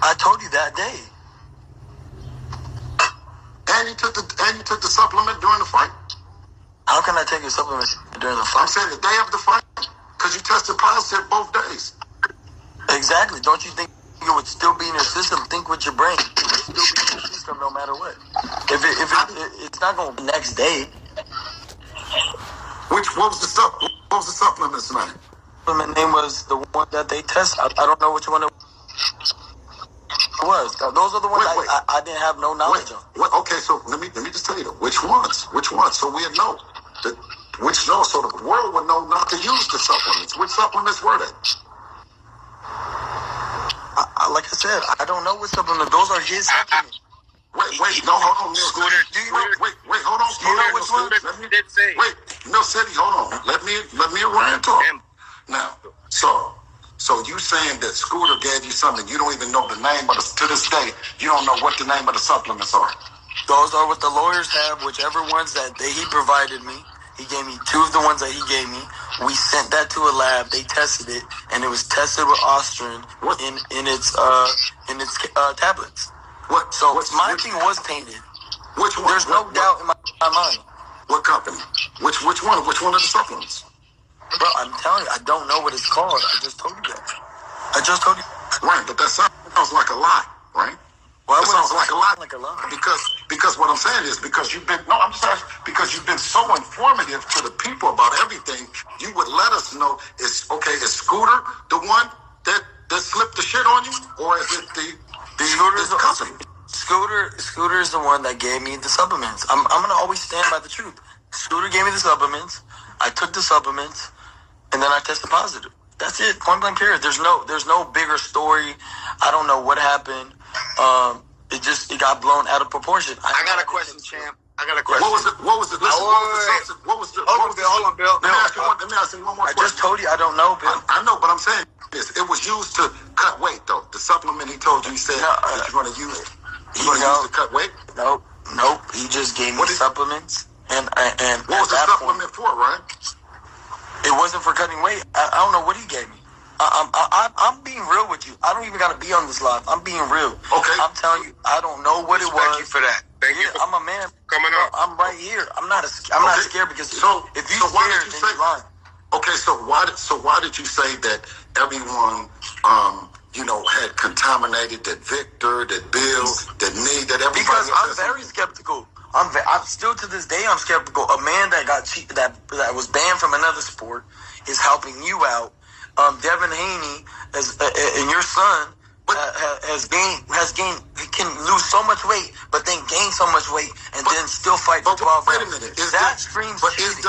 I told you that day. And you took the supplement during the fight? How can I take a supplement during the fight? I'm saying the day of the fight, because you tested positive both days. Exactly. Don't you think it would still be in your system? Think with your brain. It would still be in your system no matter what. If it's not going to be the next day. What was the supplement's name? The name was the one that they tested. I don't know which one it was. Those are the ones I didn't have no knowledge of. Okay, so let me just tell you which ones. So we know Which no, so the world would know not to use the supplements. Which supplements were they? Like I said, I don't know what supplements. Those are his supplements. Wait, no, hold on, Mill City. Do you know? Wait, hold on. Do you know which one? Wait, Mill City, hold on. Let me Ryan talk. Now, so you saying that Scooter gave you something you don't even know the name, but to this day you don't know what the name of the supplements are. Those are what the lawyers have, whichever ones that he provided me. He gave me 2 of the ones that he gave me. We sent that to a lab. They tested it, and it was tested with Ostrin in its tablets. My thing was tainted. Which one? There's no doubt in my mind. What company? Which one? Which one of the supplements? Bro, I'm telling you, I don't know what it's called. I just told you that. Right, but that sounds like a lie, right? Well, that sounds like a lie. Like a lie. Because what I'm saying is because you've been because you've been so informative to the people about everything. You would let us know is Scooter the one that slipped the shit on you, or is it the company? Scooter is the one that gave me the supplements. I'm gonna always stand by the truth. Scooter gave me the supplements. I took the supplements, and then I tested positive. That's it. Point blank period. There's no bigger story. I don't know what happened. It got blown out of proportion. I got a question, champ. I got a question. What was it? Listen, hold on, Bill. Let me ask you one more question. I just told you I don't know, Bill. I know, but I'm saying this. It was used to cut weight, though. The supplement he told you, he said that you're going to use it. You're going to use it to cut weight? Nope. He just gave me supplements. And what was the supplement for, right? It wasn't for cutting weight. I don't know what he gave me. I'm being real with you. I don't even got to be on this live. I'm being real. Okay. I'm telling you, I don't know what it was. Thank you for that. Thank you. I'm a man. Coming up. I'm right here. I'm not scared because if you're scared, then you're lying. Okay, so why did you say that everyone had contaminated, that Victor, that Bill, that me, that everybody? Because I'm very skeptical. I'm still to this day I'm skeptical. A man that got that was banned from another sport is helping you out. Devin Haney and your son he can lose so much weight, but then gain so much weight and then still fight for 12 wait a rounds. minute. That screams cheating.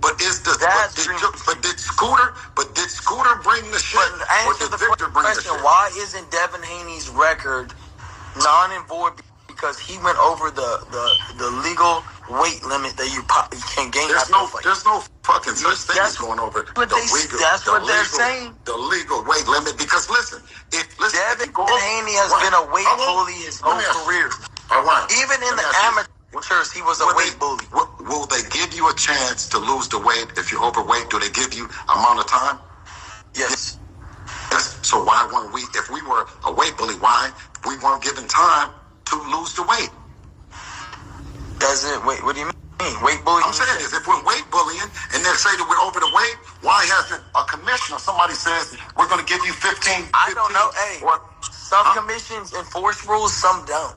Did Scooter bring the shit? But answer the question, why isn't Devin Haney's record non-void? Because he went over the legal weight limit that you can gain. There's no fucking such thing as going over that's what they're saying. The legal weight limit. Because listen, Devin Haney has been a weight bully his whole career. All right. Even in the amateurs, he was a weight bully. Will they give you a chance to lose the weight if you're overweight? Do they give you amount of time? Yes. So why weren't we? If we were a weight bully, why we weren't given time to lose the weight? Wait, what do you mean? Weight bullying? I'm saying is if we're weight bullying and they say that we're over the weight, why hasn't a commissioner, somebody says we're going to give you 15? I don't know. Hey, some commissions enforce rules, some don't.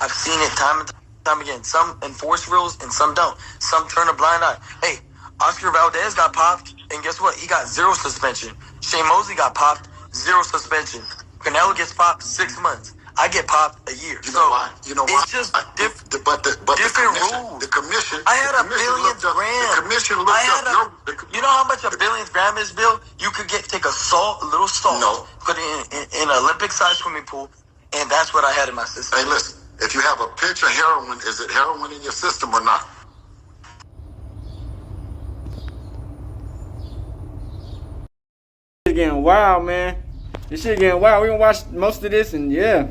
I've seen it time and time again. Some enforce rules and some don't. Some turn a blind eye. Hey, Oscar Valdez got popped, and guess what? He got 0 suspension. Shane Mosley got popped, 0 suspension. Canelo gets popped 6 months. I get popped a year. You know why? It's just different rules. The commission. I had a billionth gram. The commission looked up. You know how much a billionth gram is, Bill? You could take a little salt, put it in an Olympic-sized swimming pool, and that's what I had in my system. Hey, listen. If you have a pinch of heroin, is it heroin in your system or not? It's getting wild, man. This shit getting wild. We gonna watch most of this, and yeah.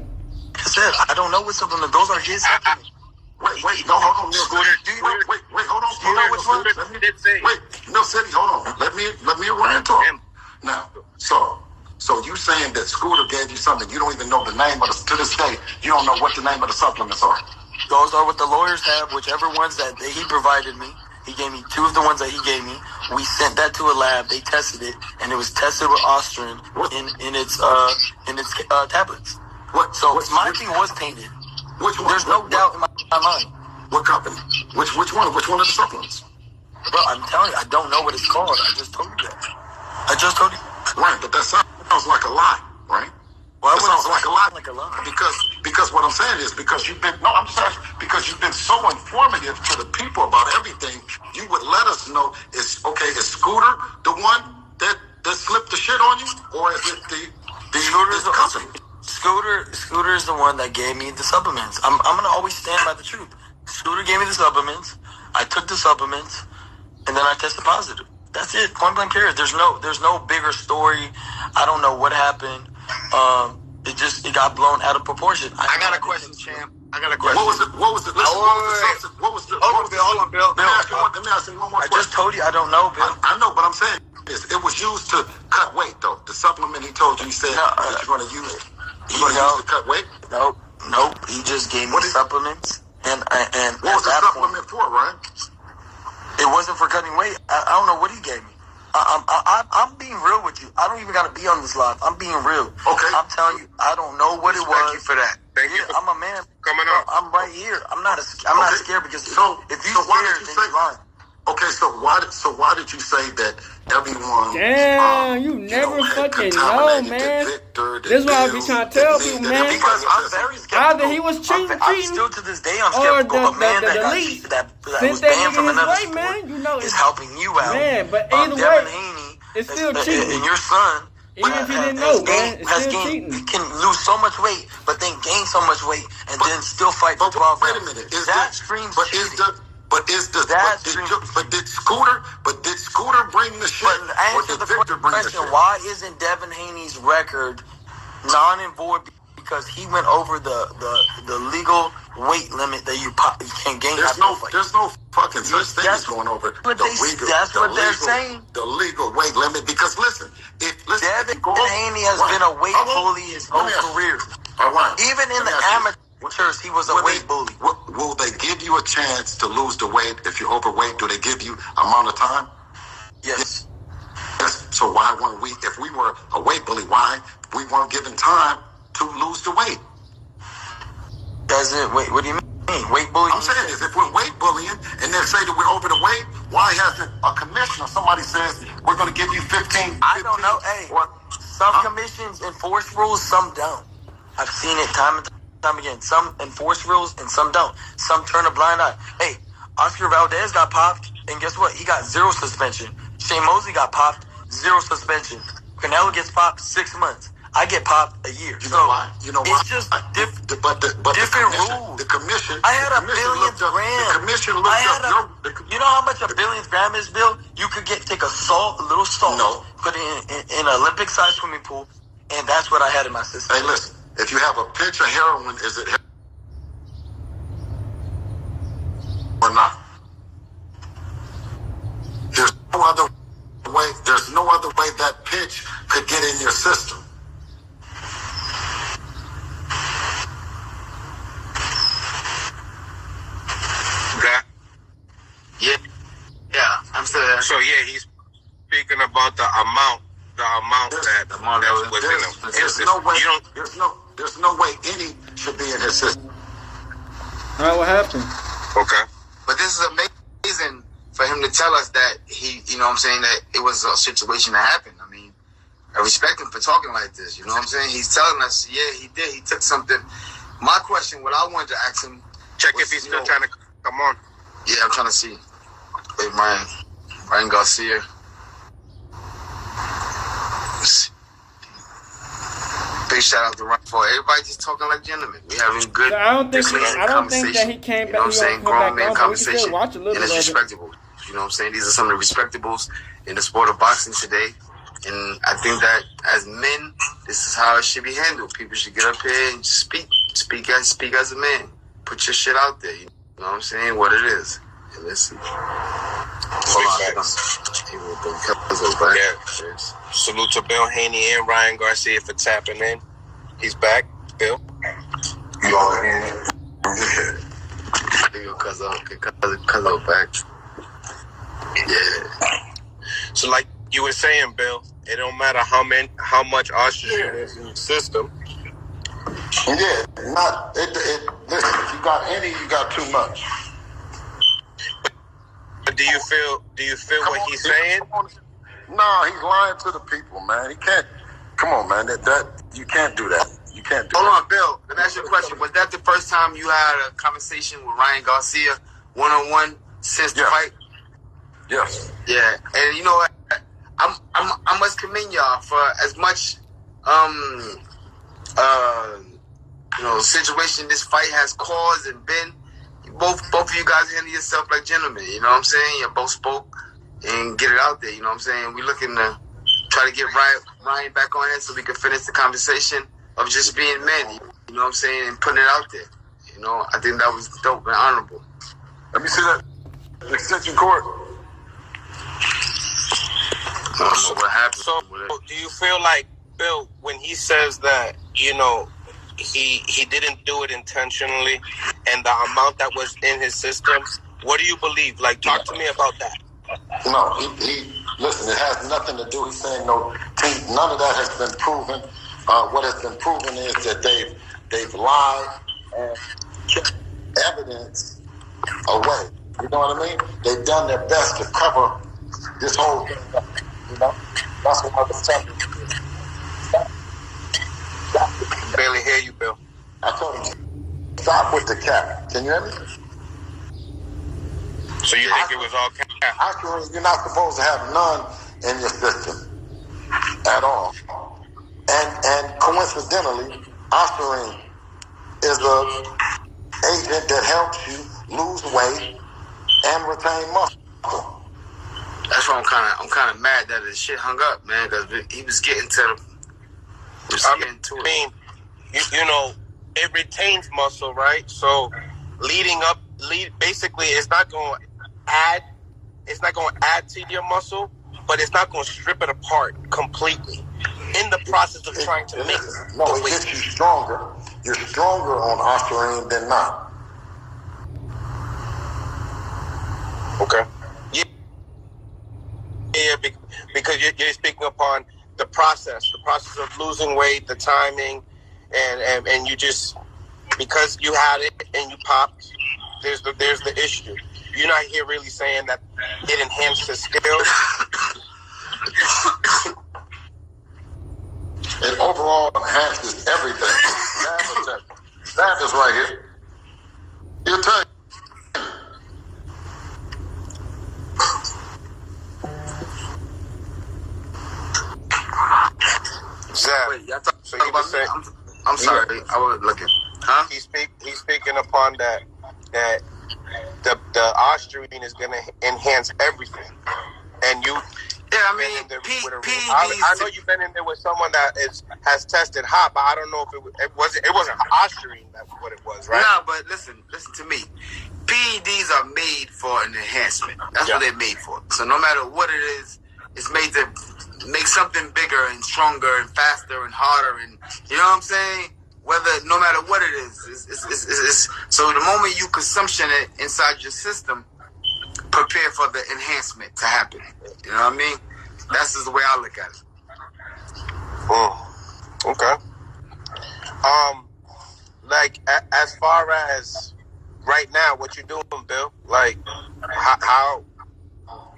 I said I don't know what supplement. Those are his supplements. Wait, no, hold on, Mill City. Wait, hold on. Do you know which one? Wait, Mill City, hold on. Let me Ryan talk. Now, so you saying that Scooter gave you something you don't even know the name, but to this day you don't know what the name of the supplements are. Those are what the lawyers have. Whichever ones that he provided me. He gave me 2 of the ones that he gave me. We sent that to a lab. They tested it, and it was tested with Ostrin in its tablets. My thing was tainted. Which one? There's no doubt in my mind. What company? Which one? Which one of the supplements? Bro, I'm telling you, I don't know what it's called. I just told you that. Right, but that sounds like a lie, right? Why would it sound like a lie? Like a lie? Because what I'm saying is because you've been so informative to the people about everything, you would let us know is Scooter the one that slipped the shit on you, or is it the company? Scooter is the one that gave me the supplements. I'm gonna always stand by the truth. Scooter gave me the supplements. I took the supplements, and then I tested positive. That's it. Point blank period. There's no bigger story. I don't know what happened. It got blown out of proportion. I got a question, champ. I got a question. What was it? Hold on, Bill. Let me ask you one more question. I just told you I don't know, Bill. I know, but I'm saying is it was used to cut weight, though. The supplement he told you, he said that you're going to use it. You're going to use it to cut weight? Nope. He just gave me supplements. And what was the supplement for, Ryan? It wasn't for cutting weight. I don't know what he gave me. I'm being real with you. I don't even got to be on this live. I'm being real. Okay. I'm telling you, I don't know what it was. Thank you for that. Thank you. I'm a man. Coming up. I'm right here. I'm not scared because if you're scared, then you're lying. Okay, so why did you say that everyone? Damn, you never fucking know, man. This is what I be trying to tell people, man. Because I'm very skeptical. Either he was cheating, I'm still to this day, I'm skeptical. A man that was banned from another sport man, you know, is helping you out. Man, but either way, Devin Haney, it's still cheating. And your son, even if you didn't know, man, it's still cheating. He can lose so much weight, but then gain so much weight, and then still fight for 12 rounds. Wait a minute, that screams cheating. Did Scooter bring the shit? But answer the question: why isn't Devin Haney's record non-void? Because he went over the legal weight limit that you can gain. There's no fucking such thing as going over that's what they're saying. The legal weight limit. Because listen, Devin Haney has been a weight bully his whole career. Even in the amateurs, he was a weight bully. Will they give you a chance to lose the weight if you're overweight? Do they give you amount of time? Yes. So why weren't we? If we were a weight bully, why we weren't given time to lose the weight? Wait, what do you mean? Weight bullying? I'm saying is if we're weight bullying and they say that we're over the weight, why hasn't a commissioner, somebody says we're going to give you 15? I don't know. Hey, some commissions enforce rules, some don't. I've seen it time and time again. Some enforce rules and some don't. Some turn a blind eye. Hey, Oscar Valdez got popped, and guess what? He got 0 suspension. Shane Mosley got popped, 0 suspension. Canelo gets popped 6 months. I get popped a year. You know why? It's just different rules. The commission. I had a billionth gram. The commission looked up. You know how much a billionth gram is, Bill? You could take a little salt, put it in an Olympic-sized swimming pool, and that's what I had in my system. Hey, listen. If you have a pinch of heroin, is it or not? There's no other way that pinch could get in your system. Yeah, I'm still there. So yeah, he's speaking about the amount that's within him. There's no way any should be in his system. All right, what happened? Okay. But this is amazing for him to tell us that he, you know what I'm saying, that it was a situation that happened. I mean, I respect him for talking like this, you know what I'm saying? He's telling us, yeah, he did. He took something. My question, what I wanted to ask him, check if he's still trying to come on. Yeah, I'm trying to see. Wait, Ryan Garcia. Big shout out to Ryan for everybody just talking like gentlemen. We having good. I don't think that he came back. You know what I'm saying? Grown man conversation. Watch a little and it's respectable. You know what I'm saying? These are some of the respectables in the sport of boxing today. And I think that as men, this is how it should be handled. People should get up here and speak as a man. Put your shit out there. You know what I'm saying? What it is. And let's see. Salute to Bill Haney and Ryan Garcia for tapping in. He's back. Bill. You all in? Cuz back. Yeah. So like you were saying, Bill, it don't matter how much oxygen is in the system. Yeah, listen, if you got any, you got too much. But do you feel what he's saying? No, he's lying to the people, man. He can't. Come on, man. That you can't do that. You can't do. Hold on, Bill. Let me ask you a question. Was that the first time you had a conversation with Ryan Garcia one-on-one since the fight? Yes. Yeah, and you know what? I must commend y'all for as much situation this fight has caused and been. Both of you guys handle yourself like gentlemen. You know what I'm saying? You both spoke and get it out there. You know what I'm saying? We're looking to try to get Ryan back on here so we can finish the conversation of just being men. You know what I'm saying? And putting it out there. You know, I think that was dope and honorable. Let me see that extension cord. I don't know what happened. So, do you feel like, Bill, when he says that, you know, he didn't do it intentionally and the amount that was in his system, what do you believe? Like, talk to me about that. No, he listen, it has nothing to do. He's saying none of that has been proven. What has been proven is that they've lied and kept evidence away. You know what I mean? They've done their best to cover this whole thing up. You know? That's what I was telling you. Barely hear you, Bill. I told him, stop with the cap. Can you hear me? So you think it was all cap? Actually, you're not supposed to have none in your system at all. And coincidentally, Oscarine is an agent that helps you lose weight and retain muscle. That's why I'm kind of mad that his shit hung up, man, because he was getting to it. You know, it retains muscle, right? So basically, it's not going to add to your muscle, but it's not going to strip it apart completely. In the process of trying to make it gets you stronger. You're stronger on Oscarine than not. Okay. Yeah, because you're speaking upon the process of losing weight, the timing, and you just, because you had it and you popped, there's the issue. You're not here really saying that it enhanced his skills. It overall enhances everything. That is right here. You'll tell you. Zach, wait, y'all talking about me? I'm sorry, I was looking. Huh? He's speaking upon that the Austrian is going to enhance everything, and you. Yeah, I mean, I know you've been in there with someone that has tested hot, but I don't know if it wasn't Austrian that's what it was, right? No, but listen to me. PEDs are made for an enhancement. That's what they're made for. So no matter what it is, it's made to make something bigger and stronger and faster and harder, and you know what I'm saying? No matter what it is, it's so the moment you consumption it inside your system, prepare for the enhancement to happen. You know what I mean? That's just the way I look at it. Okay. Like as far as right now, what you doing, Bill? Like how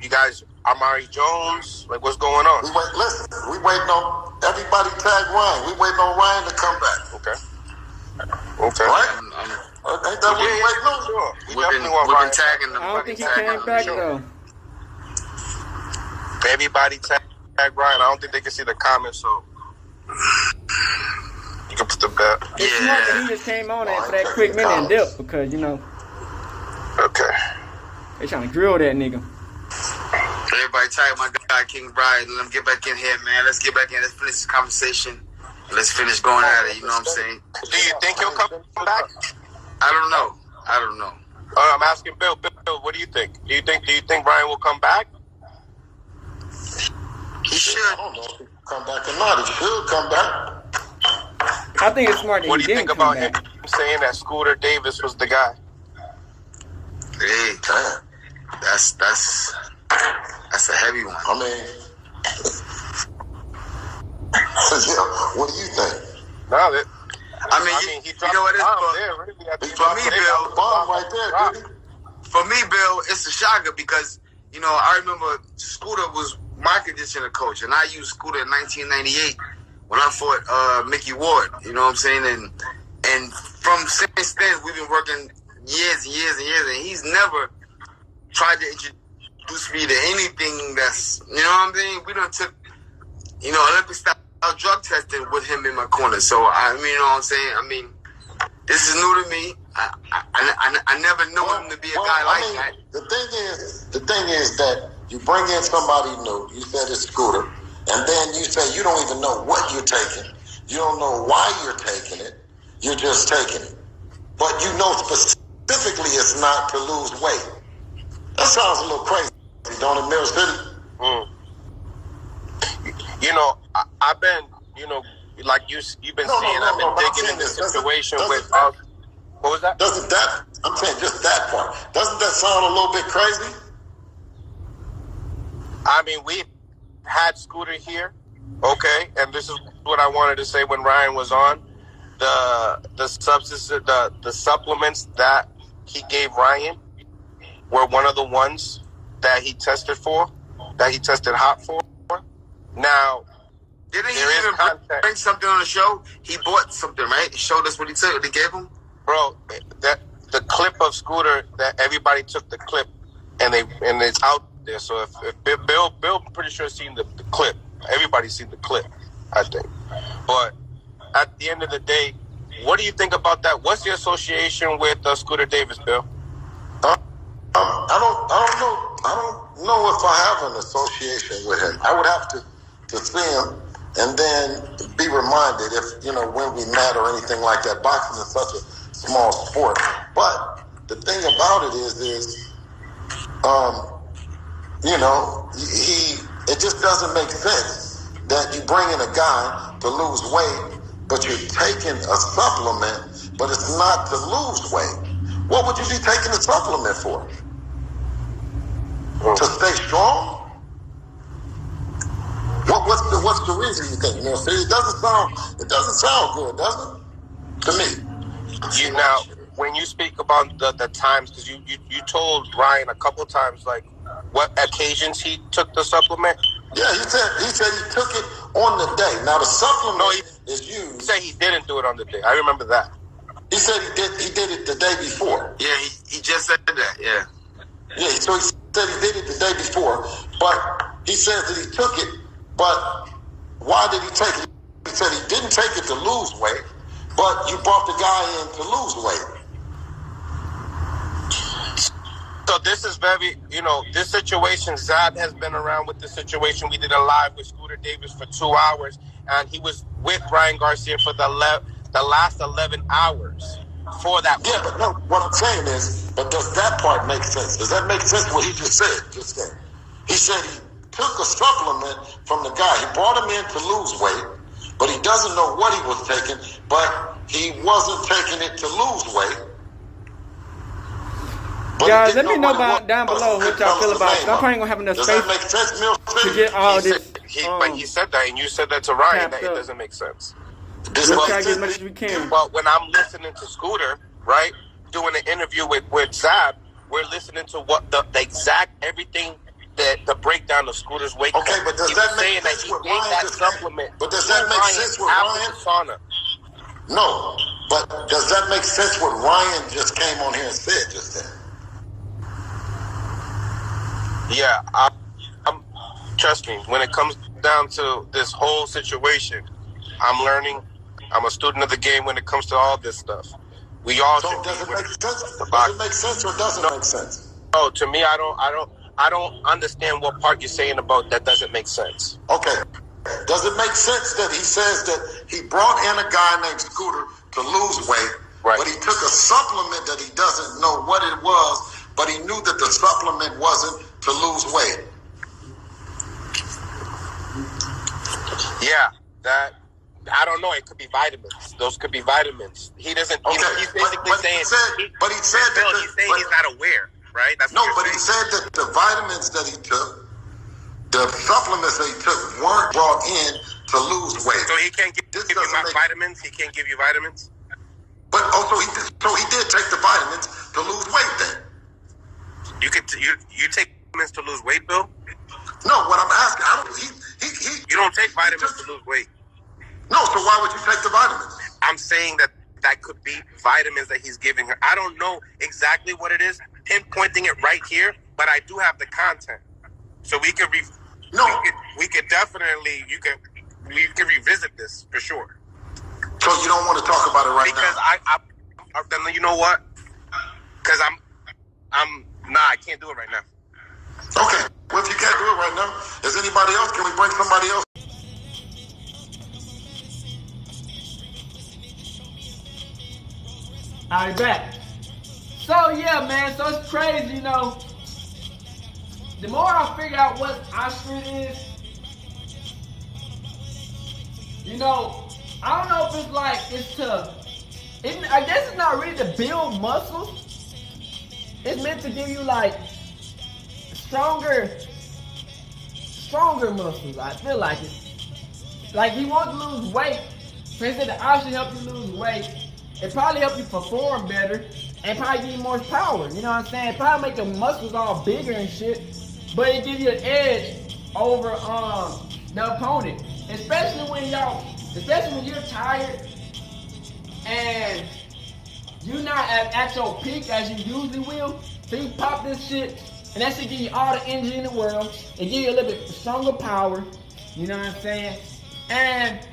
you guys, Amari Jones, like what's going on? We waiting on everybody tag Ryan. We waiting on Ryan to come back. Okay. Right? Ain't that what we waiting on? Sure. We've been tagging them. I don't think he came back though. Everybody tag Ryan. I don't think they can see the comments, so you can put the bet. It's smart that he just came on for that quick minute and dip because, you know. Okay. They trying to grill that nigga. Everybody tag my guy King Brian. Let him get back in here, man. Let's get back in. Let's finish this conversation. Let's finish going at it. You know what I'm saying? Do you think he'll come back? I don't know. I'm asking Bill. Bill, what do you think? Do you think Ryan will come back? He should. I don't know if he can come back or not. He should come back. I think it's smart that what he do you didn't think come about back. him saying that Scooter Davis was the guy? Hey, that's a heavy one. I mean, what do you think? No, he you know what it is for me, Bill. Bomb right there, didn't he? For me, Bill, it's a shocker because you know I remember Scooter was my conditioning coach, and I used Scooter in 1998 when I fought Mickey Ward. You know what I'm saying? And from since then, we've been working years and years and years, and he's never tried to introduce me to anything that's, you know what I'm saying? We done took, Olympic style drug testing with him in my corner. So, I mean, you know what I'm saying? I mean, this is new to me. I never knew him to be a guy like that. The thing is that you bring in somebody new. You said it's Scooter, and then you say you don't even know what you're taking. You don't know why you're taking it. You're just taking it, but you know specifically it's not to lose weight. That sounds a little crazy, don't it, Mill City? I've been, like you've been saying, I've been digging in this situation with. What was that? I'm saying just that part. Doesn't that sound a little bit crazy? I mean, we had Scooter here, okay, and this is what I wanted to say when Ryan was on. The supplements that he gave Ryan were one of the ones that he tested hot for. Now, didn't he even bring something on the show? He bought something, right? He showed us what he took, what he gave him. Bro, the clip of Scooter, that everybody took the clip, and it's out there. So if Bill, I'm pretty sure seen the clip. Everybody's seen the clip, I think. But at the end of the day, what do you think about that? What's your association with Scooter Davis, Bill? I don't know if I have an association with him. I would have to see him and then be reminded if, when we met or anything like that. Boxing is such a small sport. But the thing about it is it just doesn't make sense that you bring in a guy to lose weight, but you're taking a supplement, but it's not to lose weight. What would you be taking a supplement for? To stay strong? What's the reason you think? It doesn't sound good, does it? To me. Now, when you speak about the times, because you told Ryan a couple times, like, what occasions he took the supplement? Yeah, he said he took it on the day. Now the supplement is used. He said he didn't do it on the day. I remember that. He said he did it the day before. Yeah, he just said that. Yeah. Yeah, so he said he did it the day before, but he said that he took it. But why did he take it? He said he didn't take it to lose weight, but you brought the guy in to lose weight. So this is very, this situation, Zab has been around with this situation. We did a live with Scooter Davis for 2 hours, and he was with Ryan Garcia for the last 11 hours for that. Yeah, but no, what I'm saying is, but does that part make sense? Does that make sense what he just said? He said he took a supplement from the guy. He brought him in to lose weight, but he doesn't know what he was taking, but he wasn't taking it to lose weight. Guys, let me know down below what y'all feel about it. I'm probably going to have enough space to get all this. But he said that, and you said that to Ryan, that it doesn't make sense. We'll try to get as much as we can. But when I'm listening to Scooter, right, doing an interview with Zab, we're listening to what the exact everything, the breakdown of Scooter's weight. Okay, but does that make sense with Ryan? Supplement. But does that make sense with Ryan? No, but does that make sense what Ryan just came on here and said just then? Yeah, I'm. Trust me. When it comes down to this whole situation, I'm learning. I'm a student of the game when it comes to all this stuff. We all. So does it make sense? Does it make sense or doesn't make sense? No, to me, I don't understand what part you're saying about that doesn't make sense. Okay. Does it make sense that he says that he brought in a guy named Scooter to lose weight, but he took a supplement that he doesn't know what it was, but he knew that the supplement wasn't to lose weight? Yeah, that I don't know. It could be vitamins. Those could be vitamins. He doesn't. Okay. He's basically saying. He's saying he's not aware, right? That's no, but he said that the vitamins that he took, the supplements that he took, weren't brought in to lose weight. So he can't give you vitamins. He can't give you vitamins. But also, he did take the vitamins to lose weight. Then you take vitamins to lose weight, Bill? No, what I'm asking, you don't take vitamins to lose weight. so why would you take the vitamins? I'm saying that could be vitamins that he's giving her. I don't know exactly what it is, pinpointing it right here, but I do have the content. So we could we could definitely we could revisit this for sure. So you don't want to talk about it right because now? Because then you know what? Because I can't do it right now. Okay. Well, if you can't do it right now, is anybody else? Can we bring somebody else? Alright, back. So yeah, man, so it's crazy, you know. The more I figure out what Ostrich is, you know, I don't know if it's like I guess it's not really to build muscles. It's meant to give you like stronger muscles. I feel like it. Like he wants to lose weight. So he said the Ostrich help you lose weight. It probably help you perform better and probably give you more power. You know what I'm saying? It probably make the muscles all bigger and shit. But it gives you an edge over the opponent. Especially when you're tired and you're not at your peak as you usually will. So you pop this shit and that shit give you all the energy in the world. It give you a little bit stronger power. You know what I'm saying? And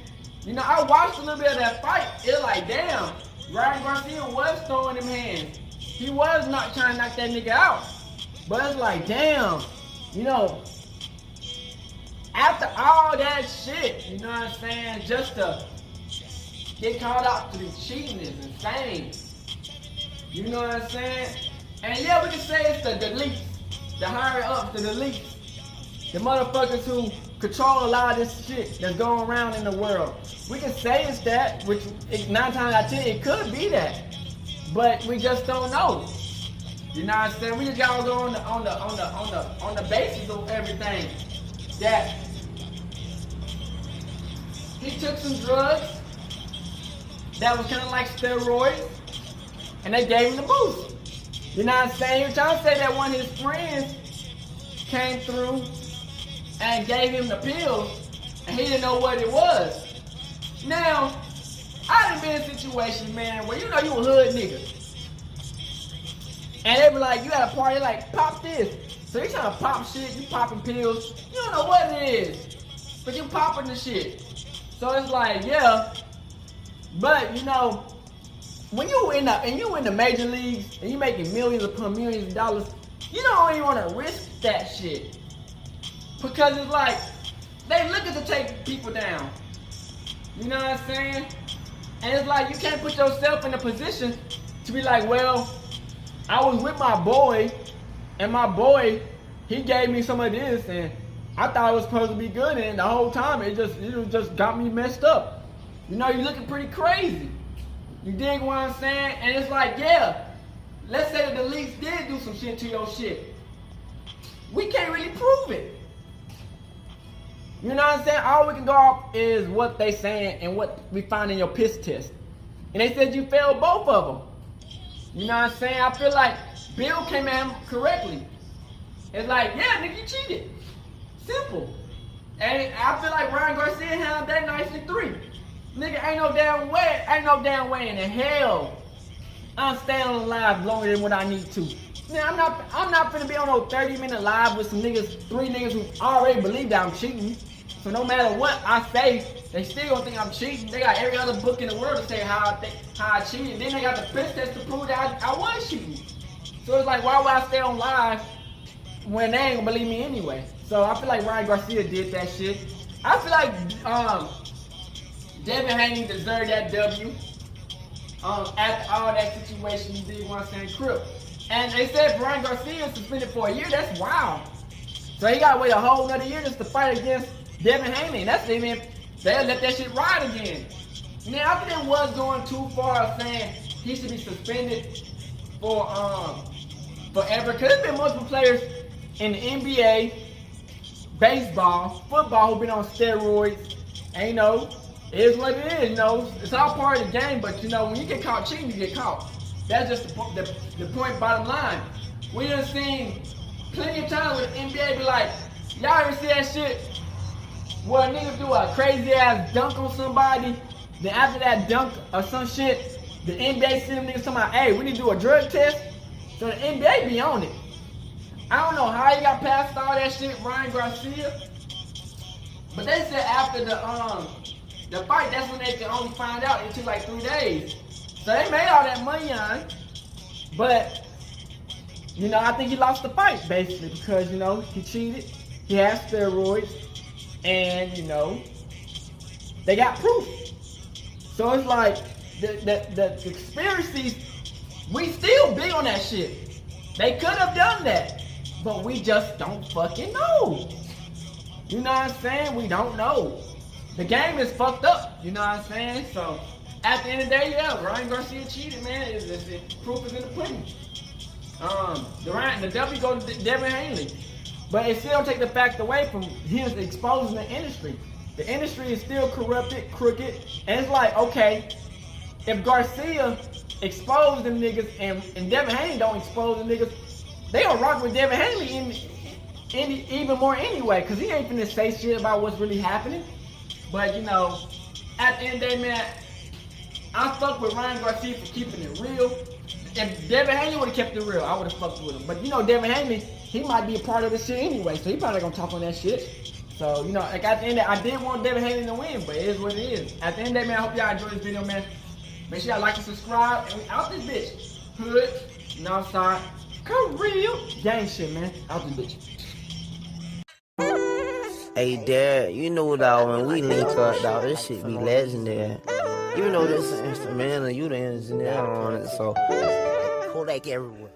you know, I watched a little bit of that fight. It was like, damn, Ryan Garcia was throwing him hands. He was not trying to knock that nigga out. But it's like, damn, you know, after all that shit, you know what I'm saying, just to get called out to be cheating is insane. You know what I'm saying? And yeah, we can say it's the elites, the higher ups, the elites, the motherfuckers who control a lot of this shit that's going around in the world. We can say it's that, which 9 times out of 10 it could be that, but we just don't know. You know what I'm saying? We just gotta go on the basis of everything. That he took some drugs that was kind of like steroids, and they gave him the boost. You know what I'm saying? He was trying to say that one of his friends came through and gave him the pills, and he didn't know what it was. Now, I done been in a situation, man, where you know you a hood nigga. And they be like, you at a party, like, pop this. So you trying to pop shit, you popping pills, you don't know what it is, but you popping the shit. So it's like, yeah, but you know, when you in the major leagues and you making millions upon millions of dollars, you don't even want to risk that shit. Because it's like, they looking to take people down. You know what I'm saying? And it's like, you can't put yourself in a position to be like, well, I was with my boy, and my boy, he gave me some of this, and I thought it was supposed to be good, and the whole time, it just got me messed up. You know, you're looking pretty crazy. You dig what I'm saying? And it's like, yeah, let's say that the leaks did do some shit to your shit. We can't really prove it. You know what I'm saying? All we can go off is what they saying and what we find in your piss test. And they said you failed both of them. You know what I'm saying? I feel like Bill came at him correctly. It's like, yeah, nigga, you cheated. Simple. And I feel like Ryan Garcia handled that nicely 3. Nigga, ain't no damn way in the hell I'm staying on the live longer than what I need to. Man, I'm not finna be on no 30-minute live with some niggas, 3 niggas who already believe that I'm cheating. So no matter what I say, they still gonna think I'm cheating. They got every other book in the world to say how I cheated. Then they got the piss test to prove that I was cheating. So it's like, why would I stay on live when they ain't gonna believe me anyway? So I feel like Ryan Garcia did that shit. I feel like Devin Haney deserved that W. After all that situation he did, what I'm saying, Crip. And they said Ryan Garcia is suspended for a year. That's wild. So he gotta wait a whole another year just to fight against Devin Haney. That's even, they'll let that shit ride again. Now, I think it was going too far saying he should be suspended for forever. Because there's been multiple players in the NBA, baseball, football who've been on steroids. And you know, it is what it is. You know, it's all part of the game. But you know, when you get caught cheating, you get caught. That's just the point, bottom line. We done seen plenty of times with the NBA be like, y'all ever see that shit? where a nigga do a crazy ass dunk on somebody, then after that dunk or some shit, the NBA send them niggas talking about, hey, we need to do a drug test. So the NBA be on it. I don't know how he got past all that shit, Ryan Garcia. But they said after the fight, that's when they can only find out. It took like 3 days. So they made all that money on it. But, you know, I think he lost the fight, basically, because, you know, he cheated. He had steroids. And, you know, they got proof. So it's like, the conspiracies, we still big on that shit. They could have done that. But we just don't fucking know. You know what I'm saying? We don't know. The game is fucked up. You know what I'm saying? So, at the end of the day, yeah, Ryan Garcia cheated, man. Proof is in the pudding. The W goes to Devin Haney. But it still don't take the fact away from him exposing the industry. The industry is still corrupted, crooked. And it's like, okay, if Garcia exposed them niggas and Devin Haney don't expose them niggas, they gonna rock with Devin Haney even more anyway, because he ain't finna say shit about what's really happening. But, you know, at the end of the day, man, I fuck with Ryan Garcia for keeping it real. If Devin Haney would have kept it real, I would have fucked with him. But, you know, Devin Haney, he might be a part of this shit anyway, so he probably gonna talk on that shit. So, you know, like at the end of the day, I did want Devin Haney to win, but it is what it is. At the end of the day, man, I hope y'all enjoyed this video, man. Make sure y'all like and subscribe, and we out this bitch. Hood, Northside, come real. Gang shit, man. Out this bitch. Hey, Dad, you know, dog, when we link up, dog, this shit be legendary. You know this instrumental, you the engineer on it, so Kodak everywhere.